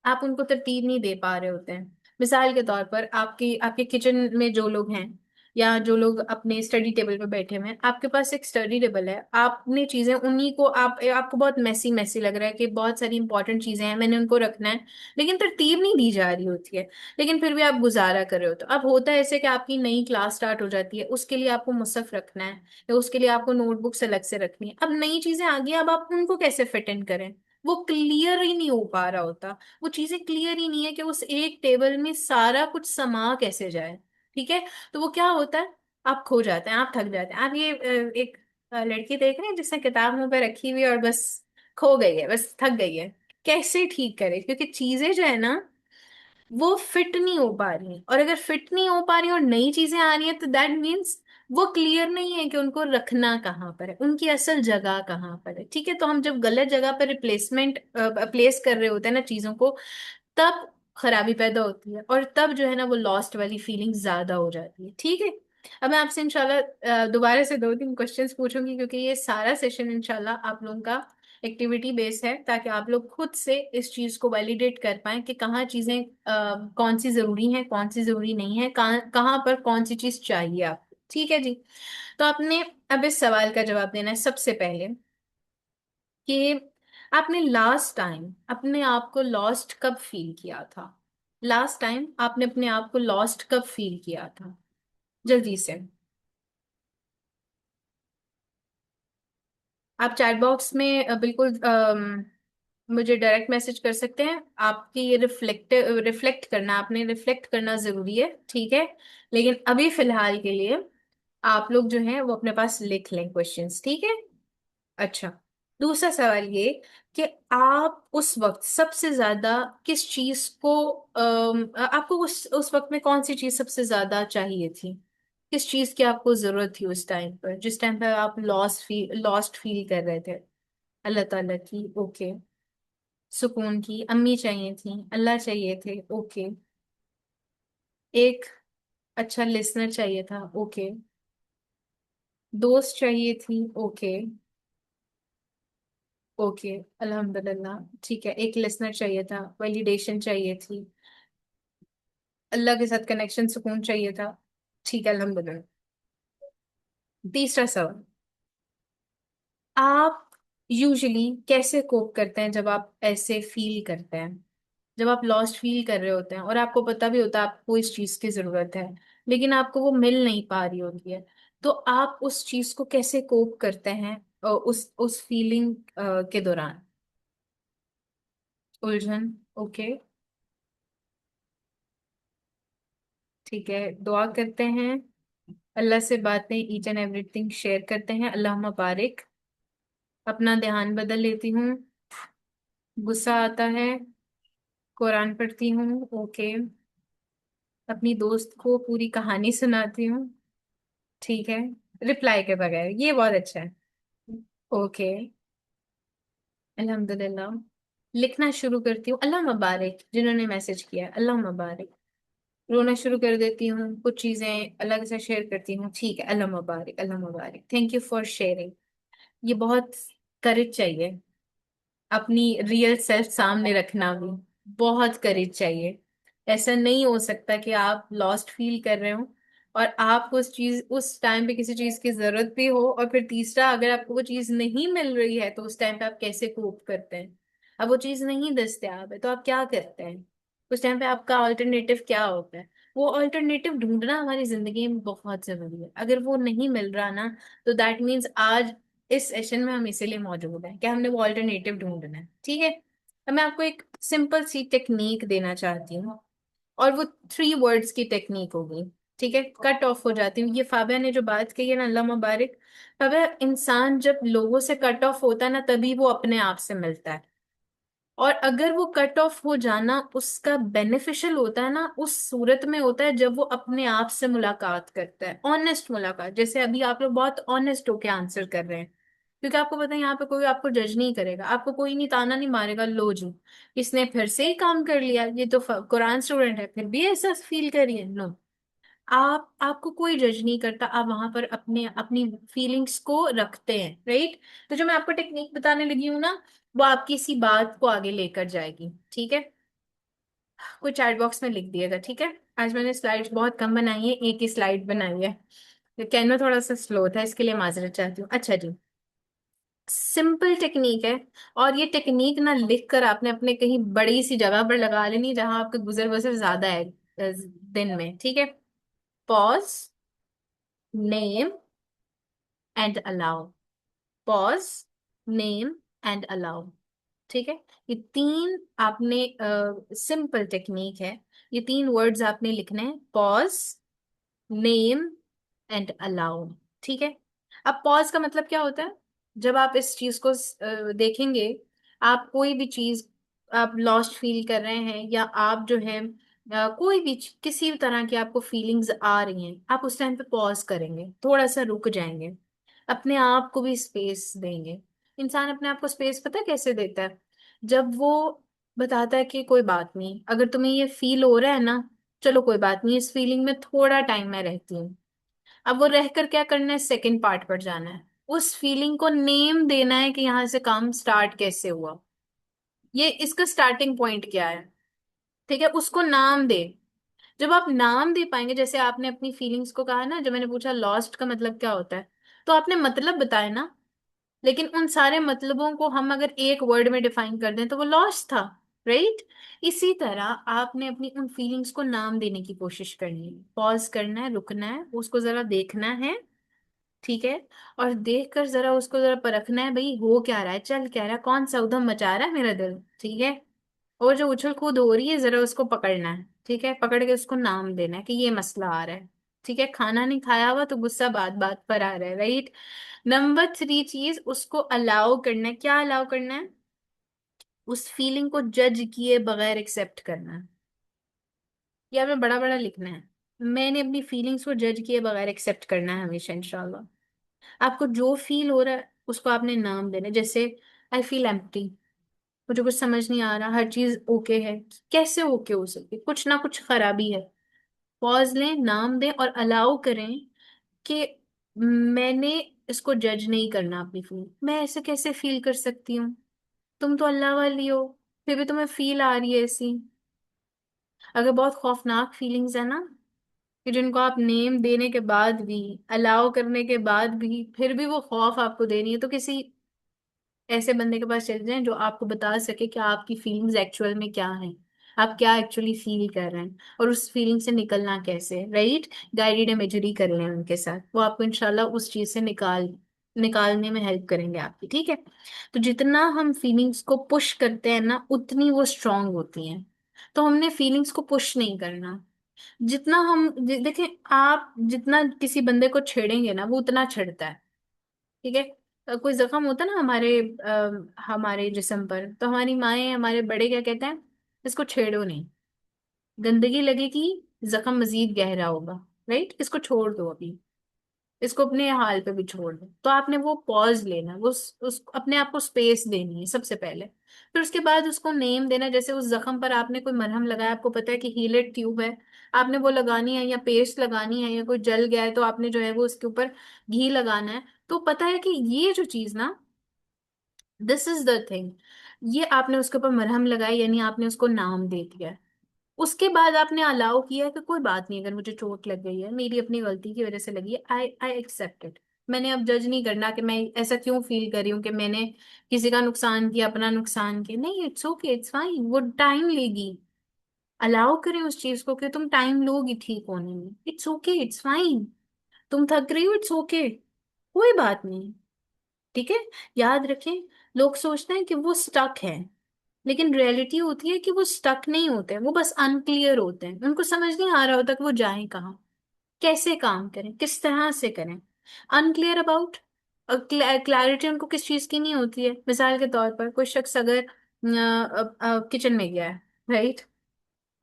आप उनको तरतीब नहीं दे पा रहे होते हैं। मिसाल के तौर पर आपकी आपके किचन में जो लोग हैं या जो लोग अपने स्टडी टेबल पे बैठे हुए हैं, आपके पास एक स्टडी टेबल है, आपने चीजें उन्हीं को आपको बहुत मैसी मैसी लग रहा है कि बहुत सारी इंपॉर्टेंट चीजें हैं, मैंने उनको रखना है, लेकिन तरतीब नहीं दी जा रही होती है। लेकिन फिर भी आप गुजारा कर रहे हो। तो अब होता है ऐसे कि आपकी नई क्लास स्टार्ट हो जाती है, उसके लिए आपको मुसहफ रखना है या उसके लिए आपको नोटबुक्स अलग से रखनी है। अब नई चीजें आ गई, अब आप उनको कैसे फिट इन करें? वो क्लियर ही नहीं हो पा रहा होता। वो चीजें क्लियर ही नहीं है कि उस एक टेबल में सारा कुछ समा कैसे जाए। ठीक है। तो वो क्या होता है, आप खो जाते हैं, आप थक जाते हैं। आप ये एक लड़की देख रहे हैं जिसने किताब मुंह पे रखी हुई है और बस खो गई है, बस थक गई है। कैसे ठीक करे? क्योंकि चीजें जो है ना वो फिट नहीं हो पा रही हैं, और अगर फिट नहीं हो पा रही और नई चीजें आ रही हैं तो दैट मीन्स वो क्लियर नहीं है कि उनको रखना कहाँ पर है, उनकी असल जगह कहाँ पर है। ठीक है। तो हम जब गलत जगह पर रिप्लेसमेंट प्लेस कर रहे होते हैं ना चीजों को, तब खराबी पैदा होती है, और तब जो है ना वो लॉस्ट वाली फीलिंग ज्यादा हो जाती है। ठीक है। अब मैं आपसे इंशाल्लाह दोबारा से दो तीन क्वेश्चंस पूछूंगी, क्योंकि ये सारा सेशन इंशाल्लाह आप लोगों का एक्टिविटी बेस है, ताकि आप लोग खुद से इस चीज को वैलिडेट कर पाएं कि कहाँ चीजें कौन सी जरूरी है, कौन सी जरूरी नहीं है, कहाँ कहाँ पर कौन सी चीज चाहिए आपको। ठीक है जी। तो आपने अब इस सवाल का जवाब देना है सबसे पहले, कि आपने लास्ट टाइम अपने आप को लॉस्ट कब फील किया था? लास्ट टाइम आपने अपने आप को लॉस्ट कब फील किया था? जल्दी से। आप चैट बॉक्स में बिल्कुल मुझे डायरेक्ट मैसेज कर सकते हैं। आपकी ये रिफ्लेक्ट करना, आपने रिफ्लेक्ट करना जरूरी है। ठीक है। लेकिन अभी फिलहाल के लिए आप लोग जो हैं वो अपने पास लिख लें क्वेश्चंस। ठीक है। अच्छा। दूसरा सवाल ये कि आप उस वक्त सबसे ज्यादा किस चीज को आपको उस वक्त में कौन सी चीज सबसे ज्यादा चाहिए थी? किस चीज की आपको जरूरत थी उस टाइम पर, जिस टाइम पर आप लॉस्ट फील कर रहे थे? अल्लाह ताला की, ओके। सुकून की, अम्मी चाहिए थी, अल्लाह चाहिए थे, ओके। एक अच्छा लिसनर चाहिए था, ओके। दोस्त चाहिए थी, ओके। ओके। अल्हम्दुलिल्लाह। ठीक है, एक लिसनर चाहिए था, वैलिडेशन चाहिए थी, अल्लाह के साथ कनेक्शन, सुकून चाहिए था। ठीक है, अल्हम्दुलिल्लाह। तीसरा सवाल, आप यूजुअली कैसे कोप करते हैं जब आप ऐसे फील करते हैं, जब आप लॉस्ट फील कर रहे होते हैं और आपको पता भी होता है आपको इस चीज की जरूरत है, लेकिन आपको वो मिल नहीं पा रही होती है? तो आप उस चीज को कैसे कोप करते हैं उस फीलिंग के दौरान? उलझन, ओके। ठीक है, दुआ करते हैं, अल्लाह से बातें ईच एंड एवरीथिंग शेयर करते हैं, अल्लाह बारिक। अपना ध्यान बदल लेती हूँ, गुस्सा आता है, कुरान पढ़ती हूँ, ओके। अपनी दोस्त को पूरी कहानी सुनाती हूँ, ठीक है। रिप्लाई के बगैर, ये बहुत अच्छा है। ओके। अल्हम्दुलिल्लाह। लिखना शुरू करती हूँ, अल्लाह मुबारक जिन्होंने मैसेज किया है, अल्लाह मुबारक। रोना शुरू कर देती हूँ, कुछ चीजें अलग से शेयर करती हूँ, ठीक है, अल्लाह मुबारक, अल्लाह मुबारक, थैंक यू फॉर शेयरिंग। ये बहुत करेज चाहिए, अपनी रियल सेल्फ सामने रखना भी बहुत करेज चाहिए। ऐसा नहीं हो सकता कि आप लॉस्ट फील कर रहे हो और आपको उस टाइम पे किसी चीज की जरूरत भी हो, और फिर तीसरा अगर आपको वो चीज नहीं मिल रही है तो उस टाइम पे आप कैसे कोप करते हैं। अब वो चीज नहीं दस्तियाब है तो आप क्या करते हैं, उस टाइम पे आपका ऑल्टरनेटिव क्या होता है। वो ऑल्टरनेटिव ढूंढना हमारी जिंदगी में बहुत जरूरी है। अगर वो नहीं मिल रहा ना, तो दैट मीन्स आज इस सेशन में हम इसीलिए मौजूद हैं कि हमने वो ऑल्टरनेटिव ढूंढना है, ठीक है। अब मैं आपको एक सिंपल सी टेक्निक देना चाहती हूँ, और वो 3 वर्ड्स की टेक्निक होगी, ठीक है। कट ऑफ हो जाती हूँ, ये फाबिया ने जो बात कही है ना, अल्लाह मुबारक। फाबिया, इंसान जब लोगों से कट ऑफ होता है ना, तभी वो अपने आप से मिलता है। और अगर वो कट ऑफ हो जाना उसका बेनिफिशियल होता है ना, उस सूरत में होता है जब वो अपने आप से मुलाकात करता है, ऑनेस्ट मुलाकात। जैसे अभी आप लोग बहुत ऑनेस्ट होके आंसर कर रहे हैं, क्योंकि आपको पता है यहाँ पे कोई आपको जज नहीं करेगा, आपको कोई नहीं ताना नहीं मारेगा, लो जी इसने फिर से ही काम कर लिया, ये तो कुरान स्टूडेंट है फिर भी ऐसा फील करिए, नो। आपको कोई जज नहीं करता, आप वहां पर अपने अपनी फीलिंग्स को रखते हैं, राइट। तो जो मैं आपको टेक्निक बताने लगी हूँ ना, वो आपकी इसी बात को आगे लेकर जाएगी, ठीक है। कोई चैट बॉक्स में लिख दिएगा, ठीक है। आज मैंने स्लाइड्स बहुत कम बनाई है, एक ही स्लाइड बनाई है, तो कैनवा थोड़ा सा स्लो था, इसके लिए माजरत चाहती हूँ। अच्छा जी, सिंपल टेक्निक है। और ये टेक्निक ना लिख कर आपने अपने कहीं बड़ी सी जगह पर लगा लेनी जहां आपके गुजर बसर ज्यादा है दिन में, ठीक है। Pause, name and allow. Pause, name and allow, ठीक है। ये 3 आपने, सिंपल टेक्निक है। ये 3 वर्ड्स आपने लिखने हैं, पॉज, नेम एंड अलाउ, ठीक है। अब पॉज का मतलब क्या होता है, जब आप इस चीज को देखेंगे, आप कोई भी चीज, आप लॉस्ट फील कर रहे हैं, या आप जो है कोई भी किसी भी तरह की आपको फीलिंग्स आ रही हैं, आप उस टाइम पे पॉज करेंगे, थोड़ा सा रुक जाएंगे, अपने आप को भी स्पेस देंगे। इंसान अपने आप को स्पेस पता है कैसे देता है, जब वो बताता है कि कोई बात नहीं, अगर तुम्हें ये फील हो रहा है ना, चलो कोई बात नहीं, इस फीलिंग में थोड़ा टाइम मैं रहती हूँ। अब वो रहकर क्या करना है, सेकंड पार्ट पर जाना है, उस फीलिंग को नेम देना है कि यहाँ से काम स्टार्ट कैसे हुआ, ये इसका स्टार्टिंग पॉइंट क्या है, ठीक है, उसको नाम दे। जब आप नाम दे पाएंगे, जैसे आपने अपनी फीलिंग्स को कहा ना, जब मैंने पूछा लॉस्ट का मतलब क्या होता है, तो आपने मतलब बताया ना, लेकिन उन सारे मतलबों को हम अगर एक वर्ड में डिफाइन कर दें तो वो लॉस था, राइट। इसी तरह आपने अपनी उन फीलिंग्स को नाम देने की कोशिश करनी है, पॉज करना है, रुकना है, उसको जरा देखना है, ठीक है। और देख कर जरा उसको जरा परखना है, भाई हो क्या रहा है, चल क्या रहा है, कौन सा उधम मचा रहा है मेरा दिल, ठीक है। और जो उछल कूद हो रही है जरा उसको पकड़ना है, ठीक है, पकड़ के उसको नाम देना है कि ये मसला आ रहा है, ठीक है। खाना नहीं खाया हुआ तो गुस्सा बात बात पर आ रहा है, राइट। नंबर 3 चीज, उसको अलाउ करना है। क्या अलाउ करना है, उस फीलिंग को जज किए बगैर एक्सेप्ट करना है। ये आपने बड़ा बड़ा लिखना है, मैंने अपनी फीलिंग्स को जज किए बगैर एक्सेप्ट करना है हमेशा, इंशाल्लाह। आपको जो फील हो रहा है उसको आपने नाम देना है, जैसे आई फील एम्प्टी, मुझे कुछ समझ नहीं आ रहा, हर चीज ओके है, कैसे ओके हो सकती, कुछ ना कुछ खराबी है। पॉज लें, नाम दें और अलाउ करें कि मैंने इसको जज नहीं करना अपनी फील, मैं ऐसे कैसे फील कर सकती हूँ, तुम तो अल्लाह वाली हो, फिर भी तुम्हें फील आ रही है ऐसी। अगर बहुत खौफनाक फीलिंग्स है ना, कि जिनको आप नेम देने के बाद भी, अलाउ करने के बाद भी फिर भी वो खौफ आपको दे रही है, तो किसी ऐसे बंदे के पास चले जाएं जो आपको बता सके कि आपकी फीलिंग्स एक्चुअल में क्या हैं, आप क्या एक्चुअली फील कर रहे हैं, और उस फीलिंग से निकलना कैसे, राइट। गाइडेड इमेजरी कर लें उनके साथ, वो आपको इंशाल्लाह उस चीज से निकालने में हेल्प करेंगे आपकी, ठीक है। तो जितना हम फीलिंग्स को पुश करते हैं ना, उतनी वो स्ट्रांग होती हैं। तो हमने फीलिंग्स को पुश नहीं करना। जितना हम देखें, आप जितना किसी बंदे को छेड़ेंगे ना, वो उतना छिड़ता है, ठीक है। कोई जख्म होता है ना हमारे जिस्म पर, तो हमारी माएँ, हमारे बड़े क्या कहते हैं, इसको छेड़ो नहीं, गंदगी लगेगी, जख्म मजीद गहरा होगा, राइट, इसको छोड़ दो अभी। इसको अपने हाल पे भी छोड़ दो। तो आपने वो पॉज लेना, वो उस अपने आप को स्पेस देनी है सबसे पहले। फिर उसके बाद उसको नेम देना। जैसे उस जख्म पर आपने कोई मरहम लगाया, आपको पता है कि हीलेट ट्यूब है, आपने वो लगानी है, या पेस्ट लगानी है, या कोई जल गया है तो आपने जो है वो उसके ऊपर घी लगाना है। तो पता है कि ये जो चीज ना, दिस इज द थिंग, ये आपने उसके ऊपर मरहम लगाई, यानी आपने उसको नाम दे दिया। उसके बाद आपने अलाउ किया कि कोई बात नहीं, अगर मुझे चोट लग गई है, मेरी अपनी गलती की वजह से लगी है, आई आई एक्सेप्ट इट। मैंने अब जज नहीं करना कि मैं ऐसा क्यों फील कर रही हूँ कि मैंने किसी का नुकसान किया, अपना नुकसान किया। नहीं, इट्स ओके, इट्स फाइन, वो टाइम लेगी। अलाउ करें उस चीज को कि तुम टाइम लोगी ठीक होने में। It's okay, it's fine. तुम थक रही हो, इट्स ओके, कोई बात नहीं। ठीक है। याद रखें, लोग सोचते हैं कि वो स्टक है, लेकिन रियलिटी होती है कि वो स्टक नहीं होते, वो बस अनक्लियर होते हैं। उनको समझ नहीं आ रहा होता कि वो जाएं कहाँ, कैसे काम करें, किस तरह से करें। अनक्लियर अबाउट, क्लैरिटी उनको किस चीज की नहीं होती है। मिसाल के तौर पर कोई शख्स अगर किचन में गया है, राइट,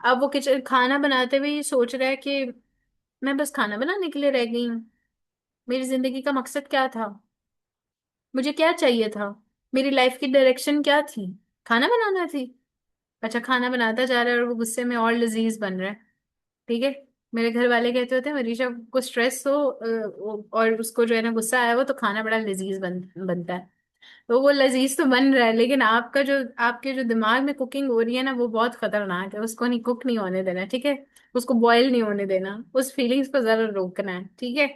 अब वो किचन खाना बनाते हुए ये सोच रहा है कि मैं बस खाना बनाने के लिए रह गई हूँ, मेरी जिंदगी का मकसद क्या था, मुझे क्या चाहिए था, मेरी लाइफ की डायरेक्शन क्या थी, खाना बनाना थी। अच्छा, खाना बनाता जा रहा है और वो गुस्से में और लजीज बन रहा है। ठीक है। मेरे घर वाले कहते होते हैं मरीशा को स्ट्रेस हो और उसको जो है ना गुस्सा आया हो तो खाना बड़ा लजीज बनता है। तो वो लजीज तो बन रहा है, लेकिन आपका जो, आपके जो दिमाग में कुकिंग हो रही है ना, वो बहुत खतरनाक है। उसको नहीं, कुक नहीं होने देना, ठीक है। उसको बॉयल नहीं होने देना, उस फीलिंग्स को जरा रोकना है, ठीक है।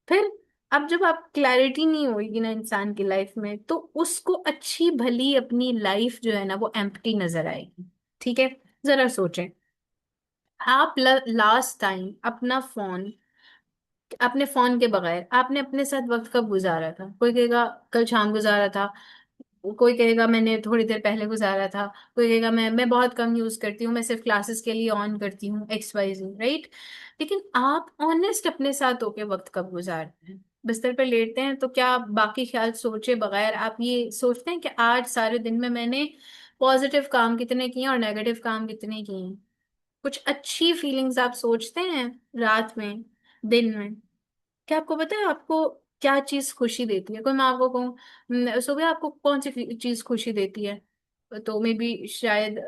फिर अब जब आप क्लैरिटी नहीं होगी ना इंसान की लाइफ में, तो उसको अच्छी भली अपनी लाइफ जो है ना वो एम्प्टी नजर आएगी। ठीक है। जरा सोचें, आप लास्ट टाइम अपना फोन, अपने फोन के बगैर आपने अपने साथ वक्त कब गुजारा था? कोई कहेगा कल शाम गुजारा था, कोई कहेगा मैंने थोड़ी देर पहले गुजारा था, कोई कहेगा मैं बहुत कम यूज करती हूँ, मैं सिर्फ क्लासेस के लिए ऑन करती हूँ, एक्स वाई जी, राइट। लेकिन आप ऑनेस्ट अपने साथ होके वक्त कब गुजारते हैं? बिस्तर पे लेटते हैं तो क्या बाकी ख्याल सोचे बगैर आप ये सोचते हैं कि आज सारे दिन में मैंने पॉजिटिव काम कितने किए और नेगेटिव काम कितने किए हैं? कुछ अच्छी फीलिंग्स आप सोचते हैं रात में, दिन में? क्या आपको पता है आपको क्या चीज खुशी देती है? कोई मैं आपको कहूँ, सोबिया आपको कौन सी चीज खुशी देती है, तो मे बी शायद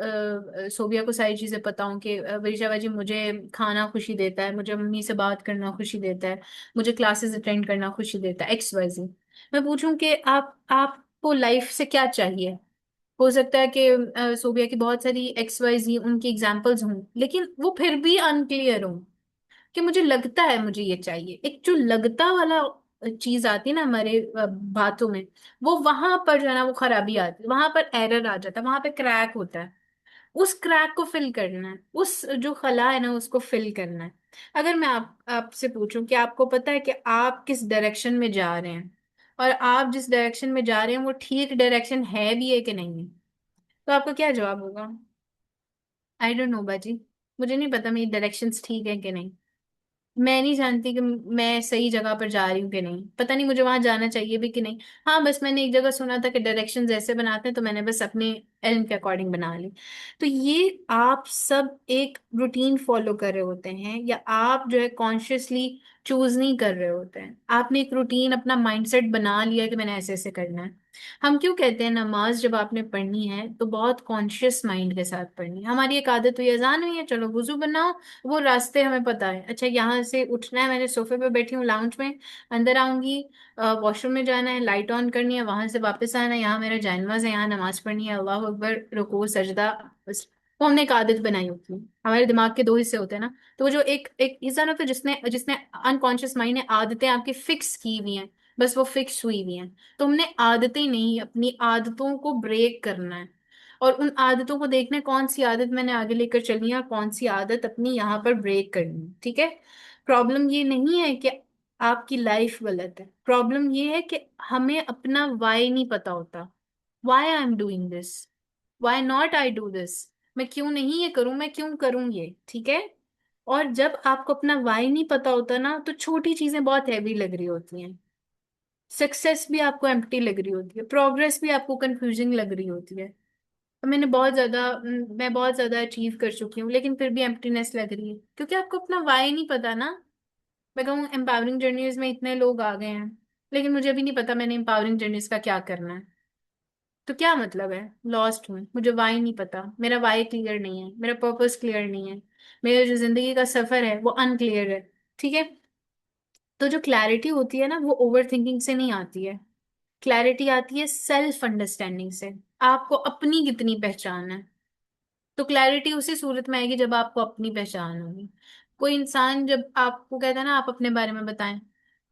सोबिया को सारी चीजें पता हूँ कि वरीशा बाजी मुझे खाना खुशी देता है, मुझे मम्मी से बात करना खुशी देता है, मुझे क्लासेस अटेंड करना खुशी देता है, एक्स वाई जी। मैं पूछूं कि आप आपको लाइफ से क्या चाहिए? हो सकता है कि सोबिया की बहुत सारी एक्स वाई जी उनकी एग्जाम्पल्स हों, लेकिन वो फिर भी अनक्लियर हों कि मुझे लगता है मुझे ये चाहिए। एक जो लगता वाला चीज आती है ना हमारे बातों में, वो वहां पर जो है ना वो खराबी आती है, वहां पर एरर आ जाता है, वहां पे क्रैक होता है। उस क्रैक को फिल करना है, उस जो खला है ना उसको फिल करना है। अगर मैं आपसे पूछूं कि आपको पता है कि आप किस डायरेक्शन में जा रहे हैं, और आप जिस डायरेक्शन में जा रहे हैं वो ठीक डायरेक्शन है भी है कि नहीं है, तो आपका क्या जवाब होगा? आई डोंट नो बाजी, मुझे नहीं पता मेरी डायरेक्शंस ठीक है कि नहीं। मैं नहीं जानती कि मैं सही जगह पर जा रही हूँ कि नहीं, पता नहीं मुझे वहां जाना चाहिए भी कि नहीं। हाँ, बस मैंने एक जगह सुना था कि डायरेक्शंस ऐसे बनाते हैं, तो मैंने बस अपने इल्म के अकॉर्डिंग बना ली। तो ये आप सब एक रूटीन फॉलो कर रहे होते हैं, या आप जो है कॉन्शियसली चूज नहीं कर रहे होते हैं, आपने एक रूटीन अपना माइंडसेट बना लिया कि मैंने ऐसे ऐसे करना है। हम क्यों कहते हैं नमाज जब आपने पढ़नी है तो बहुत कॉन्शियस माइंड के साथ पढ़नी है? हमारी एक आदत हुई, अजान हुई है चलो वुजू बनाओ, वो रास्ते हमें पता है। अच्छा, यहाँ से उठना है, मैंने सोफे पे बैठी हूँ लाउंज में, अंदर आऊंगी, वॉशरूम में जाना है, लाइट ऑन करनी है, वहां से वापस आना है, यहाँ मेरा जायनमाज है, यहाँ नमाज पढ़नी है, अल्लाह अकबर, रुकू सजदा, बस। वो हमने एक आदत बनाई होती है। हमारे दिमाग के दो हिस्से होते हैं ना, तो वो जो एक एक इंसान होता है जिसने जिसने अनकॉन्शियस माइंड ने आदतें आपकी फिक्स की हुई हैं, बस वो फिक्स हुई हुई हैं। तो हमने आदतें नहीं, अपनी आदतों को ब्रेक करना है, और उन आदतों को देखना है कौन सी आदत मैंने आगे लेकर चलनी है और कौन सी आदत अपनी यहाँ पर ब्रेक करनी है, ठीक है। प्रॉब्लम ये नहीं है कि आपकी लाइफ गलत है, प्रॉब्लम ये है कि हमें अपना वाई नहीं पता होता। Why I am doing this, why not I do this, मैं क्यों नहीं ये करूं, मैं क्यों करूं ये, ठीक है। और जब आपको अपना वाई नहीं पता होता ना, तो छोटी चीजें बहुत हैवी लग रही होती हैं, सक्सेस भी आपको एम्प्टी लग रही होती है, प्रोग्रेस भी आपको कंफ्यूजिंग लग रही होती है। मैंने बहुत ज्यादा मैं बहुत ज्यादा अचीव कर चुकी हूँ, लेकिन फिर भी एम्प्टीनेस लग रही है, क्योंकि आपको अपना वाई नहीं पता ना। मैं कहूँ एम्पावरिंग जर्नीज में इतने लोग आ गए हैं, लेकिन मुझे अभी नहीं पता मैंने एम्पावरिंग जर्नीज का क्या करना है। तो क्या मतलब है, लॉस्ट हूँ, मुझे वाई नहीं पता, मेरा वाई क्लियर नहीं है, मेरा पर्पस क्लियर नहीं है, मेरा जो जिंदगी का सफर है वो अनक्लियर है। ठीक है। तो जो क्लैरिटी होती है ना वो ओवर थिंकिंग से नहीं आती है। क्लैरिटी आती है सेल्फ अंडरस्टैंडिंग से। आपको अपनी कितनी पहचान है। तो क्लैरिटी उसी सूरत में आएगी जब आपको अपनी पहचान होगी। कोई इंसान जब आपको कहता है ना आप अपने बारे में बताएं,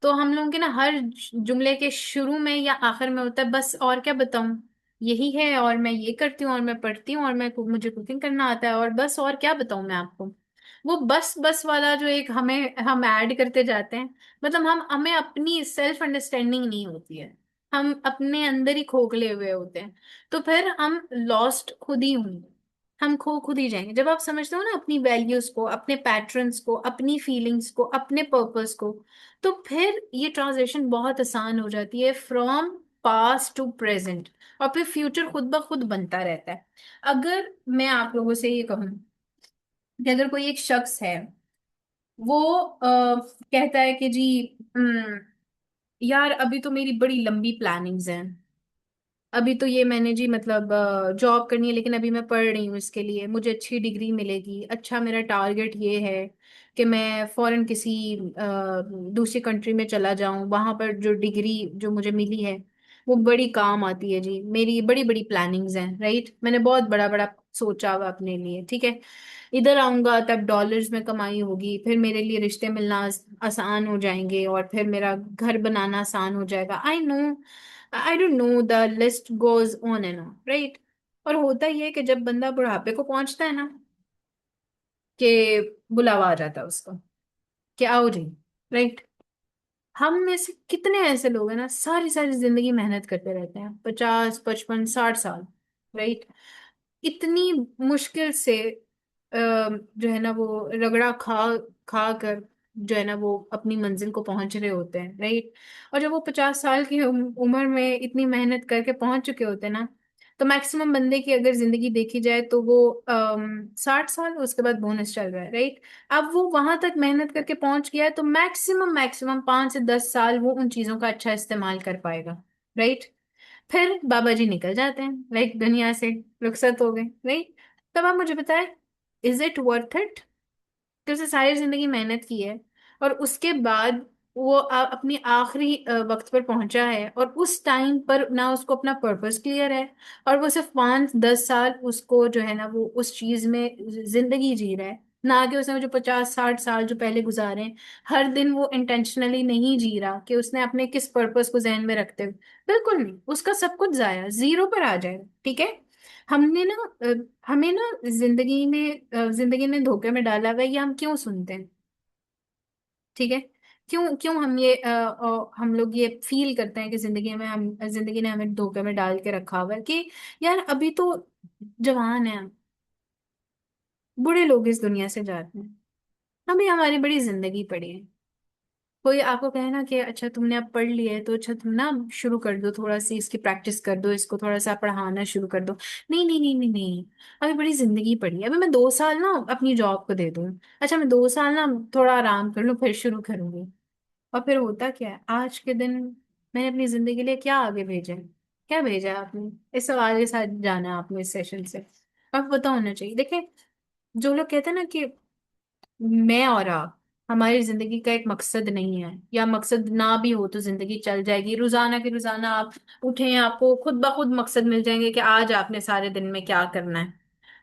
तो हम लोगों के ना हर जुमले के शुरू में या आखिर में होता है बस और क्या बताऊं, यही है और मैं ये करती हूँ और मैं पढ़ती हूँ और मुझे कुकिंग करना आता है और बस और क्या बताऊं मैं आपको। वो बस बस वाला जो एक हमें हम ऐड करते जाते हैं, मतलब हम हमें अपनी सेल्फ अंडरस्टैंडिंग नहीं होती है। हम अपने अंदर ही खोखले हुए होते हैं। तो फिर हम लॉस्ट खुद ही होंगे। हम खो खुद ही जाएंगे जब आप समझते हो ना अपनी वैल्यूज को, अपने पैटर्न्स को, अपनी फीलिंग्स को, अपने पर्पस को। तो फिर ये ट्रांजिशन बहुत आसान हो जाती है फ्रॉम पास्ट टू प्रेजेंट। और फिर फ्यूचर खुद ब खुद बनता रहता है। अगर मैं आप लोगों से ये कहूं कि अगर कोई एक शख्स है, वो कहता है कि जी यार अभी तो मेरी बड़ी लंबी प्लानिंग्स हैं, अभी तो ये मैंने जी मतलब जॉब करनी है, लेकिन अभी मैं पढ़ रही हूँ इसके लिए, मुझे अच्छी डिग्री मिलेगी, अच्छा मेरा टारगेट ये है कि मैं फॉरेन किसी दूसरी कंट्री में चला जाऊं, वहां पर जो डिग्री जो मुझे मिली है वो बड़ी काम आती है जी, मेरी बड़ी बड़ी प्लानिंग्स हैं, राइट, मैंने बहुत बड़ा बड़ा सोचा हुआ अपने लिए। ठीक है। इधर आऊंगा तब डॉलर्स में कमाई होगी, फिर मेरे लिए रिश्ते मिलना आसान हो जाएंगे और फिर मेरा घर बनाना आसान हो जाएगा। I know, I don't no, the list goes on and on, right. और होता ही है कि जब बंदा बुढ़ापे को पहुंचता है ना, कि बुलावा आ जाता है उसको कि आओ जी, राइट। हम में से कितने ऐसे लोग हैं ना सारी सारी जिंदगी मेहनत करते रहते हैं, 50 55 60 साल, राइट। इतनी मुश्किल से जो है ना वो रगड़ा खा खा कर जो है ना वो अपनी मंजिल को पहुंच रहे होते हैं, राइट। और जब वो 50 साल की उम्र में इतनी मेहनत करके पहुंच चुके होते हैं ना, तो मैक्सिमम बंदे की अगर जिंदगी देखी जाए तो वो 60 साल, उसके बाद बोनस चल रहा है, राइट। अब वो वहां तक मेहनत करके पहुंच गया है तो मैक्सिमम मैक्सिमम 5 से 10 साल वो उन चीजों का अच्छा इस्तेमाल कर पाएगा, राइट। फिर बाबा जी निकल जाते हैं, लाइक दुनिया से रुखसत हो गए, राइट। तब आप मुझे बताएं, इज इट वर्थ इट कि उसने सारी जिंदगी मेहनत की है और उसके बाद वो अपनी आखिरी वक्त पर पहुंचा है और उस टाइम पर ना उसको अपना पर्पस क्लियर है, और वो सिर्फ 5 10 साल उसको जो है ना वो उस चीज में जिंदगी जी रहा है, ना कि उसने जो 50 60 साल जो पहले गुजारे हैं हर दिन वो इंटेंशनली नहीं जी रहा कि उसने अपने किस पर्पस को जहन में रखते हुए। बिल्कुल नहीं, उसका सब कुछ जाया जीरो पर आ जाएगा। ठीक है। हमने ना हमें ना जिंदगी ने धोखे में डाला हुआ है, ये हम क्यों सुनते हैं। ठीक है। क्यों क्यों हम ये हम लोग ये फील करते हैं कि जिंदगी ने हमें धोखे में डाल के रखा हुआ है कि यार अभी तो जवान है हम, बूढ़े लोग इस दुनिया से जाते हैं, अभी हमारी बड़ी जिंदगी पड़ी है। कोई आपको कहे ना कि अच्छा तुमने अब पढ़ लिया है तो अच्छा तुम ना शुरू कर दो, थोड़ा सी इसकी प्रैक्टिस कर दो, इसको थोड़ा सा पढ़ाना शुरू कर दो। नहीं नहीं नहीं नहीं नहीं, अभी बड़ी जिंदगी पड़ी है, अभी मैं 2 साल ना अपनी जॉब को दे दूं, अच्छा मैं 2 साल ना थोड़ा आराम कर लूं फिर शुरू करूंगी। और फिर होता क्या है आज के दिन, मैंने अपनी जिंदगी के लिए क्या आगे भेजा है, क्या भेजा है आपने, इस सवाल के साथ जाना है आपने इस सेशन से। अब पता होना चाहिए। देखिए, जो लोग कहते हैं ना कि मैं और आप, हमारी जिंदगी का एक मकसद नहीं है, या मकसद ना भी हो तो जिंदगी चल जाएगी, रोजाना की रोजाना आप उठें आपको खुद ब खुद मकसद मिल जाएंगे कि आज आपने सारे दिन में क्या करना है,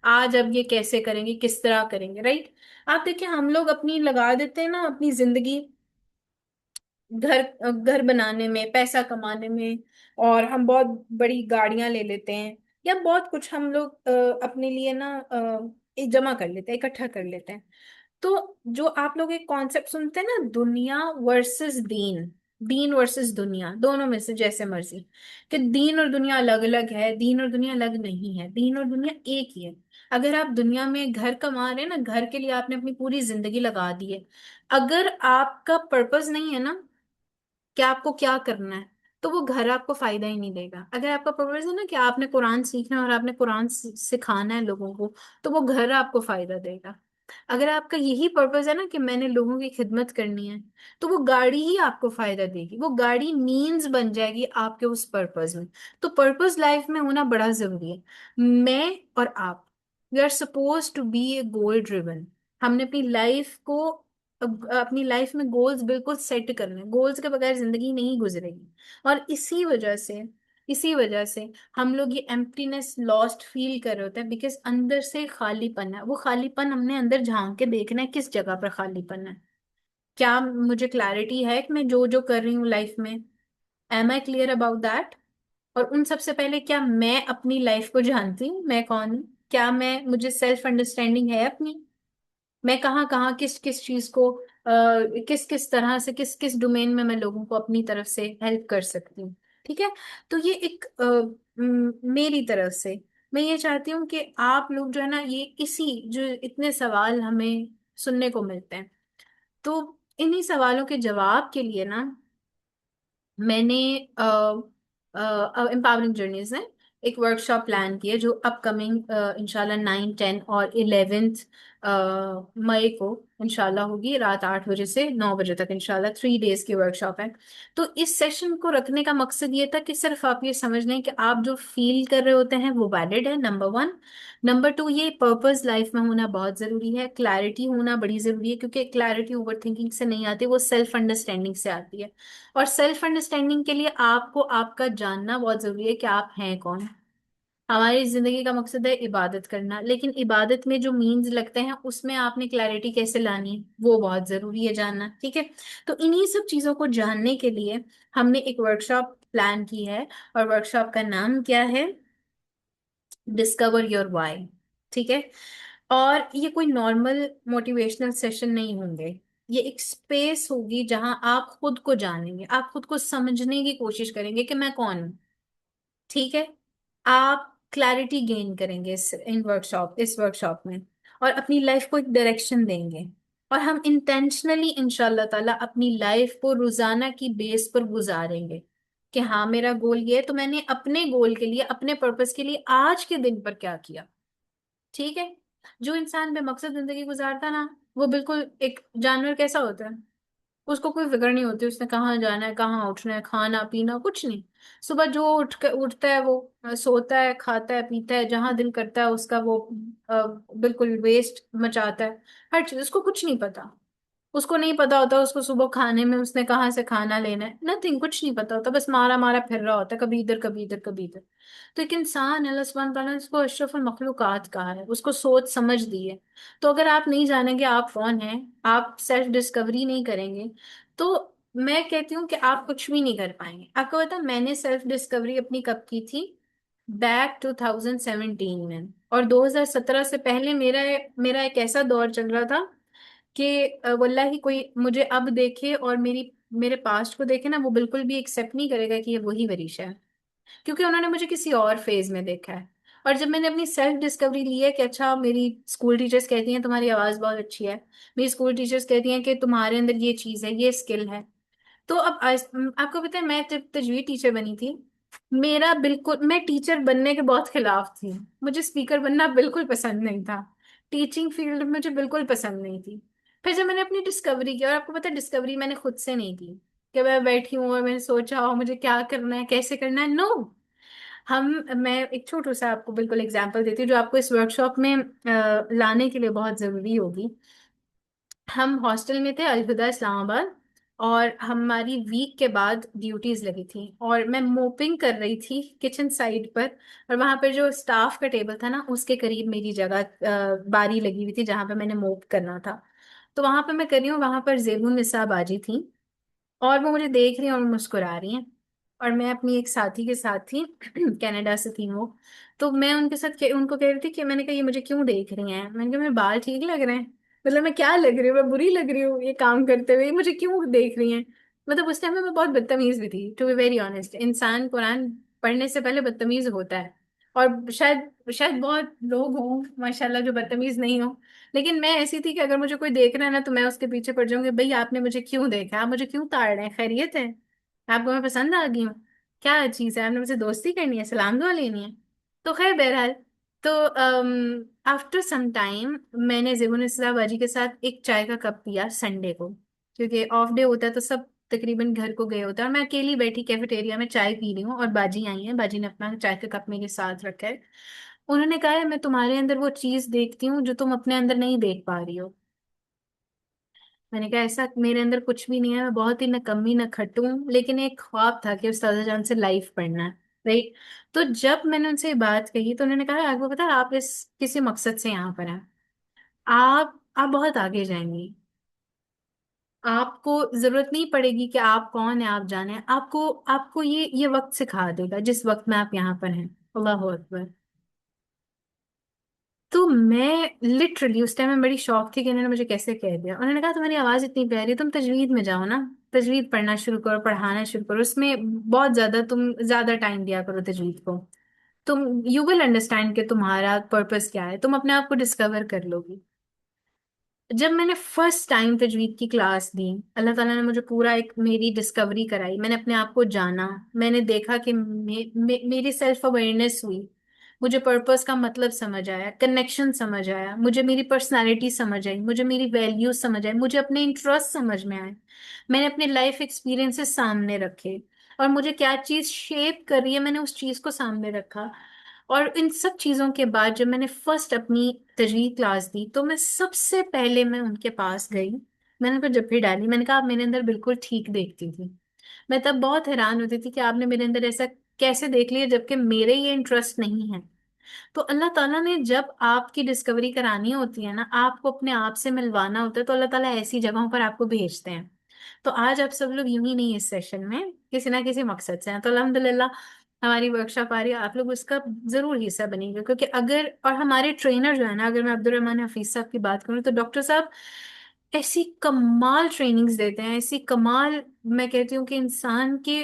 आज अब ये कैसे करेंगे, किस तरह करेंगे, राइट। आप देखिए हम लोग अपनी लगा देते हैं ना अपनी जिंदगी घर घर बनाने में, पैसा कमाने में, और हम बहुत बड़ी गाड़ियां ले लेते हैं, या बहुत कुछ हम लोग अपने लिए ना जमा कर लेते हैं, इकट्ठा कर लेते हैं। तो जो आप लोग एक कॉन्सेप्ट सुनते हैं ना, दुनिया वर्सेस दीन, दीन वर्सेस दुनिया, दोनों में से जैसे मर्जी, कि दीन और दुनिया अलग अलग है, दीन और दुनिया अलग नहीं है, दीन और दुनिया एक ही है। अगर आप दुनिया में घर कमा रहे हैं ना, घर के लिए आपने अपनी पूरी जिंदगी लगा दी है, अगर आपका पर्पस नहीं है ना कि आपको क्या करना है, तो वो घर आपको फायदा ही नहीं देगा। अगर आपका पर्पस है ना कि आपने कुरान सीखना है और आपने कुरान सिखाना है लोगों को, तो वो घर आपको फायदा देगा। अगर आपका यही पर्पस है ना कि मैंने लोगों की खिदमत करनी है, तो वो गाड़ी ही आपको फायदा देगी, वो गाड़ी मीन्स बन जाएगी आपके उस पर्पस में। तो पर्पस लाइफ में होना बड़ा जरूरी है। मैं और आप, we are suppose to be a goal driven. हमने अपनी लाइफ को, अपनी लाइफ में गोल्स बिल्कुल सेट करने, गोल्स के बगैर जिंदगी नहीं गुजरेगी। और इसी वजह से हम लोग ये एम्प्टीनेस लॉस्ट फील कर रहे होते हैं, बिकॉज अंदर से खालीपन है। वो खालीपन हमने अंदर झांक के देखना है, किस जगह पर खालीपन है। क्या मुझे क्लैरिटी है कि मैं जो जो कर रही हूँ लाइफ में, am I clear about that? और उन सबसे पहले, क्या मैं अपनी लाइफ को जानती हूँ, मैं कौन हूँ? क्या मैं, मुझे सेल्फ अंडरस्टैंडिंग है अपनी? मैं कहाँ कहाँ किस किस चीज को, किस किस तरह से, किस किस डोमेन में मैं लोगों को अपनी तरफ से हेल्प कर सकती हूँ। ठीक है। तो ये एक मेरी तरफ से मैं ये चाहती हूँ कि आप लोग जो है ना, ये इसी जो इतने सवाल हमें सुनने को मिलते हैं, तो इन्हीं सवालों के जवाब के लिए ना, मैंने एम्पावरिंग जर्नीज ने एक वर्कशॉप प्लान की है, जो अपकमिंग इंशाल्लाह 9, 10 और 11 मई को इंशाल्लाह होगी, रात 8 बजे से 9 बजे तक, इंशाल्लाह 3 डेज की वर्कशॉप है। तो इस सेशन को रखने का मकसद ये था कि सिर्फ आप ये समझ लें कि आप जो फील कर रहे होते हैं वो वैलिड है, नंबर वन। नंबर टू, ये पर्पस लाइफ में होना बहुत जरूरी है, क्लैरिटी होना बड़ी जरूरी है, क्योंकि क्लैरिटी ओवर थिंकिंग से नहीं आती, वो सेल्फ अंडरस्टैंडिंग से आती है। और सेल्फ अंडरस्टैंडिंग के लिए आपको आपका जानना बहुत जरूरी है कि आप हैं कौन। हमारी जिंदगी का मकसद है इबादत करना, लेकिन इबादत में जो मीन्स लगते हैं उसमें आपने क्लैरिटी कैसे लानी है, वो बहुत जरूरी है जानना। ठीक है। तो इन्हीं सब चीजों को जानने के लिए हमने एक वर्कशॉप प्लान की है, और वर्कशॉप का नाम क्या है? Discover your why. ठीक है। और ये कोई नॉर्मल मोटिवेशनल सेशन नहीं होंगे, ये एक स्पेस होगी जहां आप खुद को जानेंगे, आप खुद को समझने की कोशिश करेंगे कि मैं कौन हूं। ठीक है। आप क्लैरिटी गेन करेंगे इस वर्कशॉप में, और अपनी लाइफ को एक डायरेक्शन देंगे। और हम इंटेंशनली इंशाल्लाह ताला अपनी लाइफ को रोजाना की बेस पर गुजारेंगे कि हाँ, मेरा गोल ये है, तो मैंने अपने गोल के लिए, अपने पर्पस के लिए आज के दिन पर क्या किया। ठीक है। जो इंसान बेमकसद जिंदगी गुजारता ना, वो बिल्कुल एक जानवर कैसा होता है, उसको कोई फिक्र नहीं होती उसने कहाँ जाना है, कहाँ उठना है, खाना पीना कुछ नहीं। सुबह जो उठता है वो सोता है, खाता है, पीता है, जहां दिल करता है उसका वो बिल्कुल वेस्ट मचाता है। हर चीज उसको कुछ नहीं पता। उसको नहीं पता होता उसको सुबह खाने में उसने कहाँ से खाना लेना है, नथिंग, कुछ नहीं पता होता, बस मारा मारा फिर रहा होता है, कभी इधर कभी इधर कभी इधर। तो एक इंसान है, अल्लाह सुब्हान तआला ने उसको अशरफुल मखलूकात कहा है, उसको सोच समझ दी है। तो अगर आप नहीं जानेंगे आप कौन हैं, आप सेल्फ डिस्कवरी नहीं करेंगे, तो मैं कहती हूँ कि आप कुछ भी नहीं कर पाएंगे। आपको पता है, मैंने सेल्फ डिस्कवरी अपनी कब की थी? बैक 2017 में। और 2017 से पहले मेरा मेरा एक ऐसा दौर चल रहा था कि वल्लाही कोई मुझे अब देखे और मेरे पास्ट को देखे ना, वो बिल्कुल भी एक्सेप्ट नहीं करेगा कि ये वही वरीशा है, क्योंकि उन्होंने मुझे किसी और फेज में देखा है। और जब मैंने अपनी सेल्फ डिस्कवरी ली है कि अच्छा, मेरी स्कूल टीचर्स कहती हैं तुम्हारी आवाज बहुत अच्छी है, मेरी स्कूल टीचर्स कहती हैं कि तुम्हारे अंदर ये चीज है, ये स्किल है। तो अब आपको पता है, मैं जब तजवीर टीचर बनी थी, मेरा बिल्कुल, मैं टीचर बनने के बहुत खिलाफ थी, मुझे स्पीकर बनना बिल्कुल पसंद नहीं था, टीचिंग फील्ड मुझे बिल्कुल पसंद नहीं थी। फिर जब मैंने अपनी डिस्कवरी की, और आपको पता है डिस्कवरी मैंने खुद से नहीं की कि मैं बैठी हूँ और मैंने सोचा हो मुझे क्या करना है, कैसे करना है, नो। हम मैं एक छोटू सा आपको बिल्कुल एग्जांपल देती हूँ, जो आपको इस वर्कशॉप में लाने के लिए बहुत जरूरी होगी। हम हॉस्टल में थे, अलहुदा इस्लामाबाद, और हमारी वीक के बाद ड्यूटीज लगी थी, और मैं मोपिंग कर रही थी किचन साइड पर। और वहां पर जो स्टाफ का टेबल था ना, उसके करीब मेरी जगह बारी लगी हुई थी जहां पे मैंने मोप करना था। तो वहां पे मैं कर रही हूँ, वहां पर जेबुन निसा बाजी थी, और वो मुझे देख रही हैं और मुस्कुरा रही हैं। और मैं अपनी एक साथी के साथ थी कनाडा से थी वो। तो मैं उनके साथ उनको कह रही थी कि मैंने कहा ये मुझे क्यों देख रही हैं, मैंने कहा मेरे बाल ठीक लग रहे हैं, मतलब मैं क्या लग रही हूँ, मैं बुरी लग रही हूँ ये काम करते हुए, ये मुझे क्यों देख रही हैं? मतलब उस टाइम में मैं बहुत बदतमीज भी थी, टू बी वेरी ऑनेस्ट। इंसान कुरान पढ़ने से पहले बदतमीज होता है, और शायद शायद बहुत लोग हों माशाल्लाह जो बदतमीज नहीं हो, लेकिन मैं ऐसी थी कि अगर मुझे कोई देख रहा है ना, तो मैं उसके पीछे पड़ जाऊंगी, भाई आपने मुझे क्यों देखा, आप मुझे क्यों ताड़ रहे हैं, खैरियत है, आपको मैं पसंद आ गई हूँ, क्या चीज है, आपने मुझसे दोस्ती करनी है, सलाम दुआ लेनी है? तो खैर बहरहाल, तो आफ्टर सम टाइम मैंने जेबुन इस्लाम बाजी के साथ एक चाय का कप पिया संडे को, क्योंकि ऑफ डे होता है तो सब तकरीबन घर को गए होते हैं, और मैं अकेली बैठी कैफेटेरिया में चाय पी रही हूँ, और बाजी आई है, बाजी ने अपना चाय का कप मेरे साथ रखा है। उन्होंने कहा है मैं तुम्हारे अंदर वो चीज देखती हूँ जो तुम अपने अंदर नहीं देख पा रही हो। मैंने कहा ऐसा मेरे अंदर कुछ भी नहीं है, मैं बहुत ही नकम्मी न खटूं, लेकिन एक ख्वाब था कि उस्ताद जान से लाइफ पढ़ना है। राइट। तो जब मैंने उनसे ये बात कही तो उन्होंने कहा आपको पता है आप इस किसी मकसद से यहाँ पर हैं, आप बहुत आगे जाएंगी, आपको जरूरत नहीं पड़ेगी कि आप कौन है आप जाने, आपको आपको ये वक्त सिखा देगा जिस वक्त में आप यहाँ पर हैं। अल्लाह अकबर। तो मैं लिटरली उस टाइम में बड़ी शौक थी कि इन्होंने मुझे कैसे कह दिया। उन्होंने कहा तुम्हारी आवाज इतनी प्यारी है, तुम तजवीद में जाओ ना, तजवीद पढ़ना शुरू करो, पढ़ाना शुरू करो, उसमें बहुत ज्यादा तुम ज्यादा टाइम दिया करो तजवीद को, तुम यू विल अंडरस्टैंड कि तुम्हारा पर्पस क्या है, तुम अपने आप को डिस्कवर कर लोगी। जब मैंने फर्स्ट टाइम तजवीद की क्लास दी, अल्लाह ताला ने मुझे पूरा एक मेरी डिस्कवरी कराई, मैंने अपने आप को जाना, मैंने देखा कि मेरी सेल्फ अवेयरनेस हुई, मुझे पर्पस का मतलब समझ आया, कनेक्शन समझ आया, मुझे मेरी पर्सनालिटी समझ आई, मुझे मेरी वैल्यूज समझ आई, मुझे अपने इंटरेस्ट समझ में आए, मैंने अपने लाइफ एक्सपीरियंसेस सामने रखे, और मुझे क्या चीज शेप कर रही है मैंने उस चीज को सामने रखा। और इन सब चीजों के बाद जब मैंने फर्स्ट अपनी तजवीद क्लास दी तो मैं सबसे पहले मैं उनके पास गई, मैंने उनको जप्फी डाली, मैंने कहा आप मेरे अंदर बिल्कुल ठीक देखती थी। मैं तब बहुत हैरान होती थी कि आपने मेरे अंदर ऐसा कैसे देख लिया जबकि मेरे ये इंटरेस्ट नहीं है। तो अल्लाह ताला ने जब आपकी डिस्कवरी करानी होती है ना, आपको अपने आप से मिलवाना होता है, तो अल्लाह ताला ऐसी जगहों पर आपको भेजते हैं। तो आज आप सब लोग यूं ही नहीं इस सेशन में किसी ना किसी मकसद से हैं, तो अल्हम्दुलिल्लाह हमारी वर्कशॉप आ रही है, आप लोग उसका जरूर हिस्सा बनेंगे, क्योंकि अगर और हमारे ट्रेनर जो है ना, अगर मैं अब्दुल रहमान हफीज साहब की बात करूँ तो डॉक्टर साहब ऐसी कमाल ट्रेनिंग्स देते हैं, ऐसी कमाल, मैं कहती हूँ कि इंसान के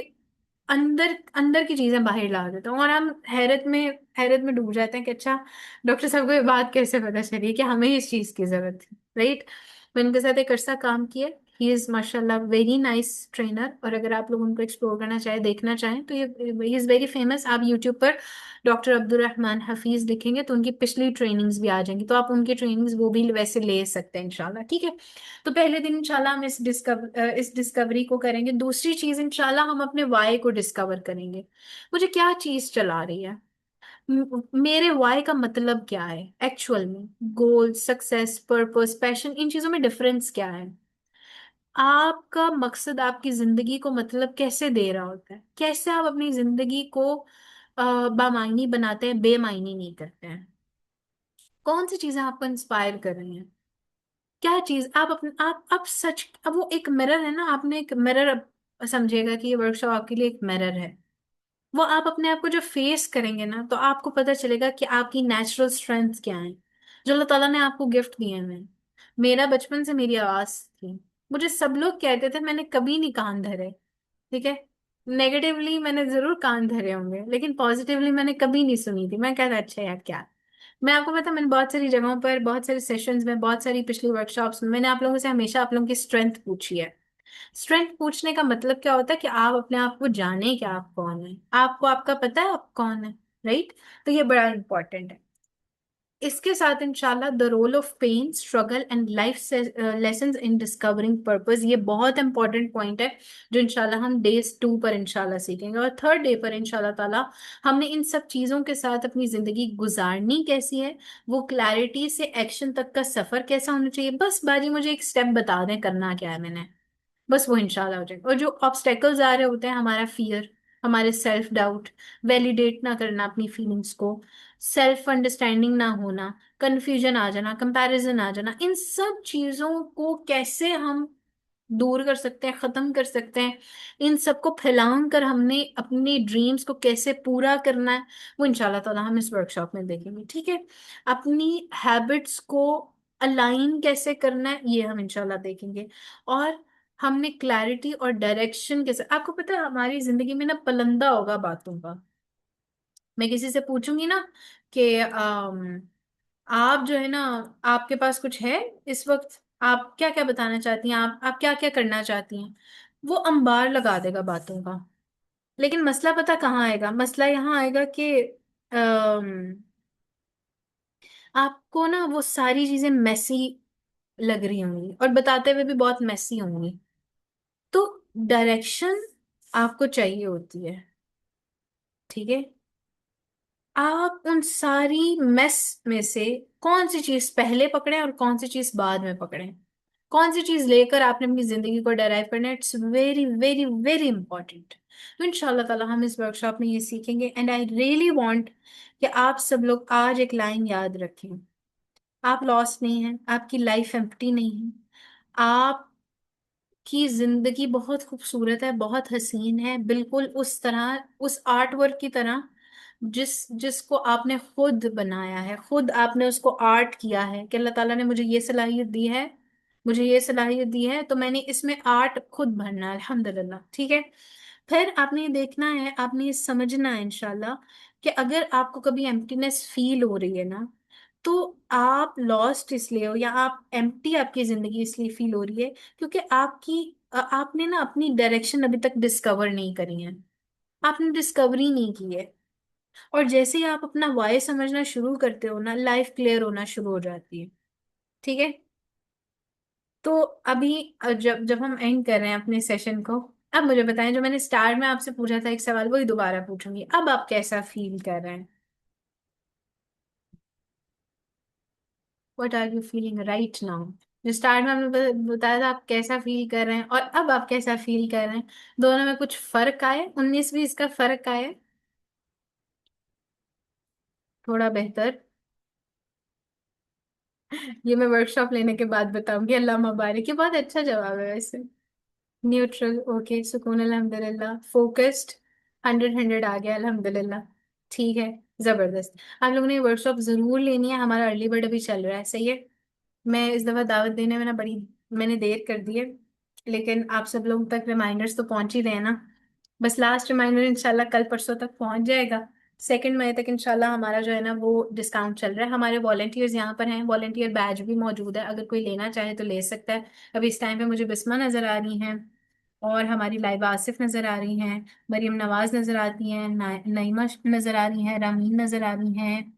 अंदर अंदर की चीजें बाहर ला देता हूँ, और हम हैरत में डूब जाते हैं कि अच्छा डॉक्टर साहब को ये बात कैसे पता चली कि हमें इस चीज की जरूरत थी। राइट। मैंने उनके साथ एक अरसा काम किया, ही इज माशाल्लाह वेरी नाइस ट्रेनर, और अगर आप लोग उनको एक्सप्लोर करना चाहें देखना चाहें तो ये ही इज वेरी फेमस। आप यूट्यूब पर डॉक्टर अब्दुल रहमान हफीज लिखेंगे तो उनकी पिछली ट्रेनिंग्स भी आ जाएंगी, तो आप उनकी ट्रेनिंग्स वो भी वैसे ले सकते हैं इंशाल्लाह। ठीक है। तो पहले दिन इंशाल्लाह हम इस डिस्कवरी को करेंगे। दूसरी चीज इंशाल्लाह हम अपने वाई को डिस्कवर करेंगे, मुझे क्या चीज चला रही है, मेरे वाई का मतलब क्या है एक्चुअल में, गोल, सक्सेस, पर्पस, पैशन, इन चीजों में डिफरेंस क्या है। आपका मकसद आपकी जिंदगी को मतलब कैसे दे रहा होता है, कैसे आप अपनी जिंदगी को बामायनी बनाते हैं, बेमायनी नहीं करते हैं, कौन सी चीजें आपको इंस्पायर कर रही हैं, क्या चीज आप अपने आप सच, अब वो एक मिरर है ना, आपने एक मिरर समझिएगा कि ये वर्कशॉप आपके लिए एक मिरर है, वो आप अपने आप को जो फेस करेंगे ना तो आपको पता चलेगा कि आपकी नेचुरल स्ट्रेंथ क्या है, जो अल्लाह ताला ने आपको गिफ्ट दिए हैं। मेरा बचपन से मेरी आवाज थी, मुझे सब लोग कहते थे, मैंने कभी नहीं कान धरे। ठीक है। नेगेटिवली मैंने जरूर कान धरे होंगे, लेकिन पॉजिटिवली मैंने कभी नहीं सुनी थी। मैं कहता अच्छा यार क्या, मैं आपको पता मैंने बहुत सारी जगहों पर, बहुत सारे सेशंस में, बहुत सारी पिछली वर्कशॉप्स में मैंने आप लोगों से हमेशा आप लोगों की स्ट्रेंथ पूछी है। स्ट्रेंथ पूछने का मतलब क्या होता है कि आप अपने आप को जाने कि आप कौन है, आपको आपका पता है आप कौन है। राइट। तो ये बड़ा इंपॉर्टेंट है। इसके साथ इंशाल्लाह the role of pain, struggle and life lessons in discovering purpose, ये बहुत इंपॉर्टेंट पॉइंट है जो इंशाल्लाह हम डे 2 पर इंशाल्लाह सीखेंगे, और थर्ड डे पर इंशाल्लाह ताला हमने इन सब चीज़ों के साथ अपनी ज़िंदगी गुजारनी कैसी है, वो क्लैरिटी से एक्शन तक का सफ़र कैसा होना चाहिए, बस बाजी मुझे एक स्टेप बता दें करना क्या है मैंने, बस वो इंशाल्लाह हो जाएगा। और जो ऑब्स्टेकल्स आ रहे होते हैं, हमारा फियर, हमारे सेल्फ डाउट, वैलिडेट ना करना अपनी फीलिंग्स को, सेल्फ अंडरस्टैंडिंग ना होना, कंफ्यूजन आ जाना, कंपैरिजन आ जाना, इन सब चीजों को कैसे हम दूर कर सकते हैं, खत्म कर सकते हैं, इन सबको फैलांग कर हमने अपनी ड्रीम्स को कैसे पूरा करना है, वो इंशाल्लाह ताला हम इस वर्कशॉप में देखेंगे। ठीक है। अपनी हैबिट्स को अलाइन कैसे करना है ये हम इंशाल्लाह देखेंगे। और हमने क्लैरिटी और डायरेक्शन के साथ, आपको पता है हमारी जिंदगी में ना पलंदा होगा बातों का, मैं किसी से पूछूंगी ना कि आप जो है ना, आपके पास कुछ है इस वक्त, आप क्या क्या बताना चाहती हैं, आप क्या क्या करना चाहती हैं, वो अंबार लगा देगा बातों का। लेकिन मसला पता कहाँ आएगा, मसला यहाँ आएगा कि आपको ना वो सारी चीजें मेसी लग रही होंगी और बताते हुए भी बहुत मेसी होंगी। तो डायरेक्शन आपको चाहिए होती है, ठीक है। आप उन सारी मेस में से कौन सी चीज पहले पकड़े और कौन सी चीज बाद में पकड़े, कौन सी चीज लेकर आपने अपनी जिंदगी को डराइव करना है, it's very very very important. तो इंशाल्लाह ताला हम इस वर्कशॉप में ये सीखेंगे। एंड आई रियली वांट कि आप सब लोग आज एक लाइन याद रखें। आप लॉस्ट नहीं हैं, आपकी लाइफ एम्प्टी नहीं है, आपकी जिंदगी बहुत खूबसूरत है, बहुत हसीन है, बिल्कुल उस तरह, उस आर्ट वर्क की तरह जिसको आपने खुद बनाया है, खुद आपने उसको आर्ट किया है कि अल्लाह ताला ने मुझे ये सलाहियत दी है, मुझे ये सलाहियत दी है, तो मैंने इसमें आर्ट खुद भरना है अल्हम्दुलिल्लाह, ठीक है। फिर आपने ये देखना है, आपने ये समझना है इंशाल्लाह कि अगर आपको कभी एम्प्टीनेस फील हो रही है ना, तो आप लॉस्ट इसलिए हो या आप एम्प्टी आपकी जिंदगी इसलिए फील हो रही है क्योंकि आपने ना अपनी डायरेक्शन अभी तक डिस्कवर नहीं करी है, आपने डिस्कवरी नहीं की है। और जैसे ही आप अपना वाई समझना शुरू करते हो ना, लाइफ क्लियर होना शुरू हो जाती है, ठीक है। तो अभी जब जब हम एंड कर रहे हैं अपने सेशन को, अब मुझे बताएं, जो मैंने स्टार्ट में आपसे पूछा था एक सवाल, वही दोबारा पूछूंगी, अब आप कैसा फील कर रहे हैं? What are you feeling right now? जो स्टार्ट में आपने बताया था आप कैसा फील कर रहे हैं, और अब आप कैसा फील कर रहे हैं, दोनों में कुछ फर्क आए, 19-20 का फर्क आए? थोड़ा बेहतर? ये मैं वर्कशॉप लेने के बाद बताऊंगी, अल्लाह मुबारक। ये बहुत अच्छा जवाब है वैसे। न्यूट्रल, ओके, सुकून अल्हम्दुलिल्लाह, फोकस्ड, 100 आ गया अल्हम्दुलिल्लाह, ठीक है, जबरदस्त। आप लोगों ने वर्कशॉप जरूर लेनी है, हमारा अर्ली बर्ड अभी चल रहा है, सही है। मैं इस दफा दावत देने में ना बड़ी मैंने देर कर दी है, लेकिन आप सब लोगों तक रिमाइंडर्स तो पहुंच ही रहे हैं ना। बस लास्ट रिमाइंडर इंशाल्लाह कल परसों तक पहुंच जाएगा। 2 मई तक इंशाल्लाह हमारा जो है ना वो डिस्काउंट चल रहा है। हमारे वॉलेंटियर्स यहाँ पर हैं, वॉलेंटियर बैच भी मौजूद है, अगर कोई लेना चाहे तो ले सकता है। अभी इस टाइम पे मुझे बिस्मा नजर आ रही हैं, और हमारी लाइबा आसिफ नजर आ रही हैं, मरियम नवाज नजर आती हैं, नईमा नजर आ रही हैं, रामीन नजर आ रही हैं,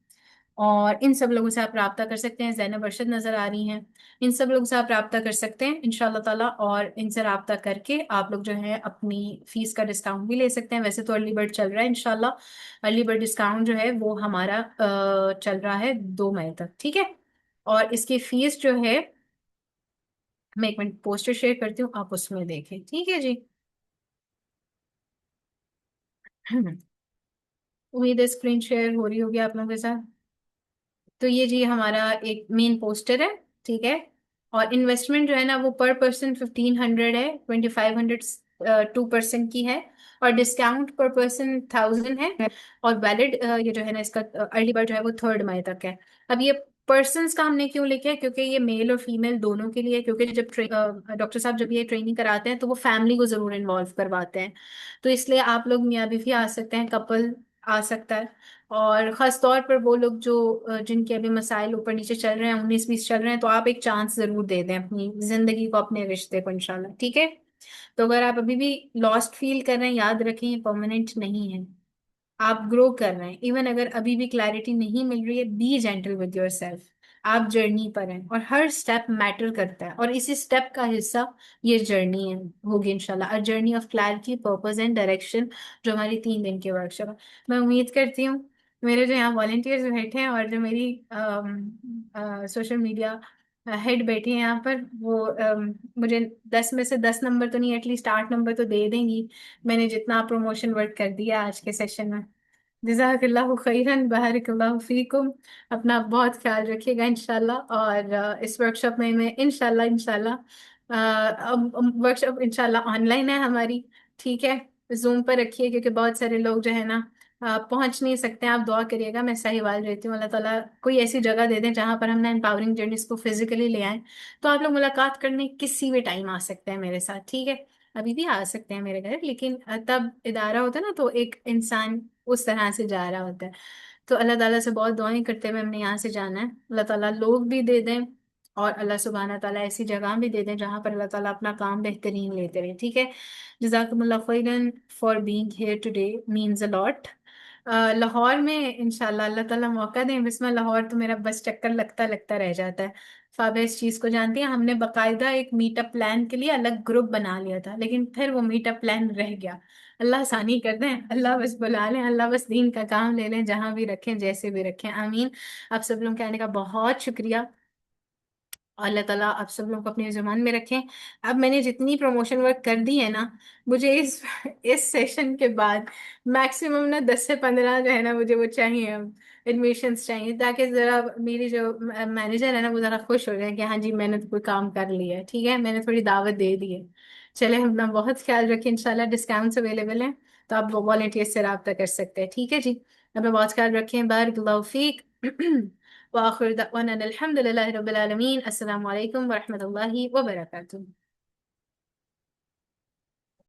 और इन सब लोगों से आप रब्ता कर सकते हैं। जैनब अरशद नजर आ रही हैं, इन सब लोगों से आप रब्ता कर सकते हैं इंशाल्लाह ताला, और इनसे रब्ता करके आप लोग जो है अपनी फीस का डिस्काउंट भी ले सकते हैं। वैसे तो अर्ली बर्ड चल रहा है इंशाल्लाह, अर्ली बर्ड डिस्काउंट जो है वो हमारा चल रहा है 2 मई तक, ठीक है। और इसकी फीस जो है, मैं एक मिनट पोस्टर शेयर करती हूँ, आप उसमें देखें, ठीक है जी। उम्मीद है स्क्रीन शेयर हो रही होगी आप लोगों के साथ। तो ये जी हमारा एक मेन पोस्टर है, ठीक है। और इन्वेस्टमेंट जो है ना वो पर पर्सन 1500 है, 2500 2% की है, और डिस्काउंट पर पर्सन 1000 है। और वैलिड ये जो है ना इसका अर्ली बर्ड जो है वो 3 मई तक है। अब ये पर्सन्स का हमने क्यों लिखा है, क्योंकि ये मेल और फीमेल दोनों के लिए है, क्योंकि जब डॉक्टर साहब जब ये ट्रेनिंग कराते हैं तो वो फैमिली को जरूर इन्वॉल्व करवाते हैं। तो इसलिए आप लोग मियाँ बीवी आ सकते हैं, कपल आ सकता है, और खास तौर पर वो लोग जो जिनके अभी मसाइल ऊपर नीचे चल रहे हैं, 19-20 चल रहे हैं, तो आप एक चांस जरूर दे दें अपनी जिंदगी को, अपने रिश्ते को इंशाल्लाह, ठीक है। तो अगर आप अभी भी लॉस्ट फील कर रहे हैं, याद रखें ये परमानेंट नहीं है, आप ग्रो कर रहे हैं। इवन अगर अभी भी क्लैरिटी नहीं मिल रही है, B gentle with your self, आप जर्नी पर हैं, और हर स्टेप मैटर करता है, और इसी स्टेप का हिस्सा ये जर्नी है, होगी इंशाल्लाह, a journey of clarity, purpose and direction, जो हमारी 3 दिन की वर्कशॉप है। मैं उम्मीद करती हूँ मेरे जो यहाँ वॉलेंटियर्स बैठे हैं और जो मेरी सोशल मीडिया हेड बैठी है यहाँ पर, वो मुझे 10 में से 10 नंबर तो नहीं, एटलीस्ट 8 नंबर तो दे देंगी, मैंने जितना प्रमोशन वर्क कर दिया आज के सेशन में। जज़ाकल्लाहु खैरन, बारकल्लाहु फीकुम। अपना बहुत ख्याल रखिएगा इंशाल्लाह। और इस वर्कशॉप में मैं इंशाल्लाह इंशाल्लाह अब वर्कशॉप इंशाल्लाह ऑनलाइन है हमारी, ठीक है। जूम पर रखिए क्योंकि बहुत सारे लोग जो है ना पहुंच नहीं सकते हैं। आप दुआ करिएगा, मैं साहिवाल रहती हूँ, अल्लाह ताला कोई ऐसी जगह दे दें जहां पर हम ना एम्पावरिंग जर्नीज को फिजिकली ले आए, तो आप लोग मुलाकात करने किसी भी टाइम आ सकते हैं मेरे साथ, ठीक है। अभी भी आ सकते हैं मेरे घर, लेकिन तब इदारा होता है ना तो एक इंसान उस तरह से जा रहा होता है। तो अल्लाह ताला से बहुत दुआएं करते हुए हमने यहाँ से जाना है, अल्लाह ताला लोग भी दे दें, और अल्लाह सुब्हाना ताला ऐसी जगह भी दे दें जहाँ पर अल्लाह ताला अपना काम बेहतरीन लेते रहे, ठीक है। जज़ाकुमुल्लाह खैरन for being here today, means a lot. Lahore में इंशाल्लाह अल्लाह ताला मौका दें बिस्मिल्लाह। लाहौर तो मेरा बस चक्कर लगता लगता रह जाता है। फाबा इस चीज को जानती हैं, हमने बकायदा एक मीटअप प्लान के लिए अलग ग्रुप बना लिया था, लेकिन फिर वो मीटअप प्लान रह गया। अल्लाह आसानी कर दें, अल्लाह बस बुला लें, अल्लाह बस दीन का काम ले लें, जहां भी रखें जैसे भी रखें, आमीन। आप सब लोगों के आने का बहुत शुक्रिया। अल्लाह ताला आप सब लोग को अपनी जुबान में रखें। अब मैंने जितनी प्रमोशन वर्क कर दी है ना, मुझे इस सेशन के बाद मैक्सिमम ना 10 से 15 जो है ना, मुझे वो चाहिए, अब एडमिशन्स चाहिए, ताकि जरा मेरी जो मैनेजर है ना, वो जरा खुश हो जाए कि हाँ जी मैंने तो कोई काम कर लिया है, ठीक है, मैंने थोड़ी दावत दे दी है। चले, हम अपना बहुत ख्याल रखें, इंशाल्लाह डिस्काउंट्स अवेलेबल हैं, तो आप वॉलेंटियर से रब्ता कर सकते हैं, ठीक है जी। अपना बहुत ख्याल रखें, बारक फीक। वाखिर दअवाना अनिल हम्दुलिल्लाहि रब्बिल आलमीन। अस्सलामु अलैकुम वरहमतुल्लाहि वबरकातुहू।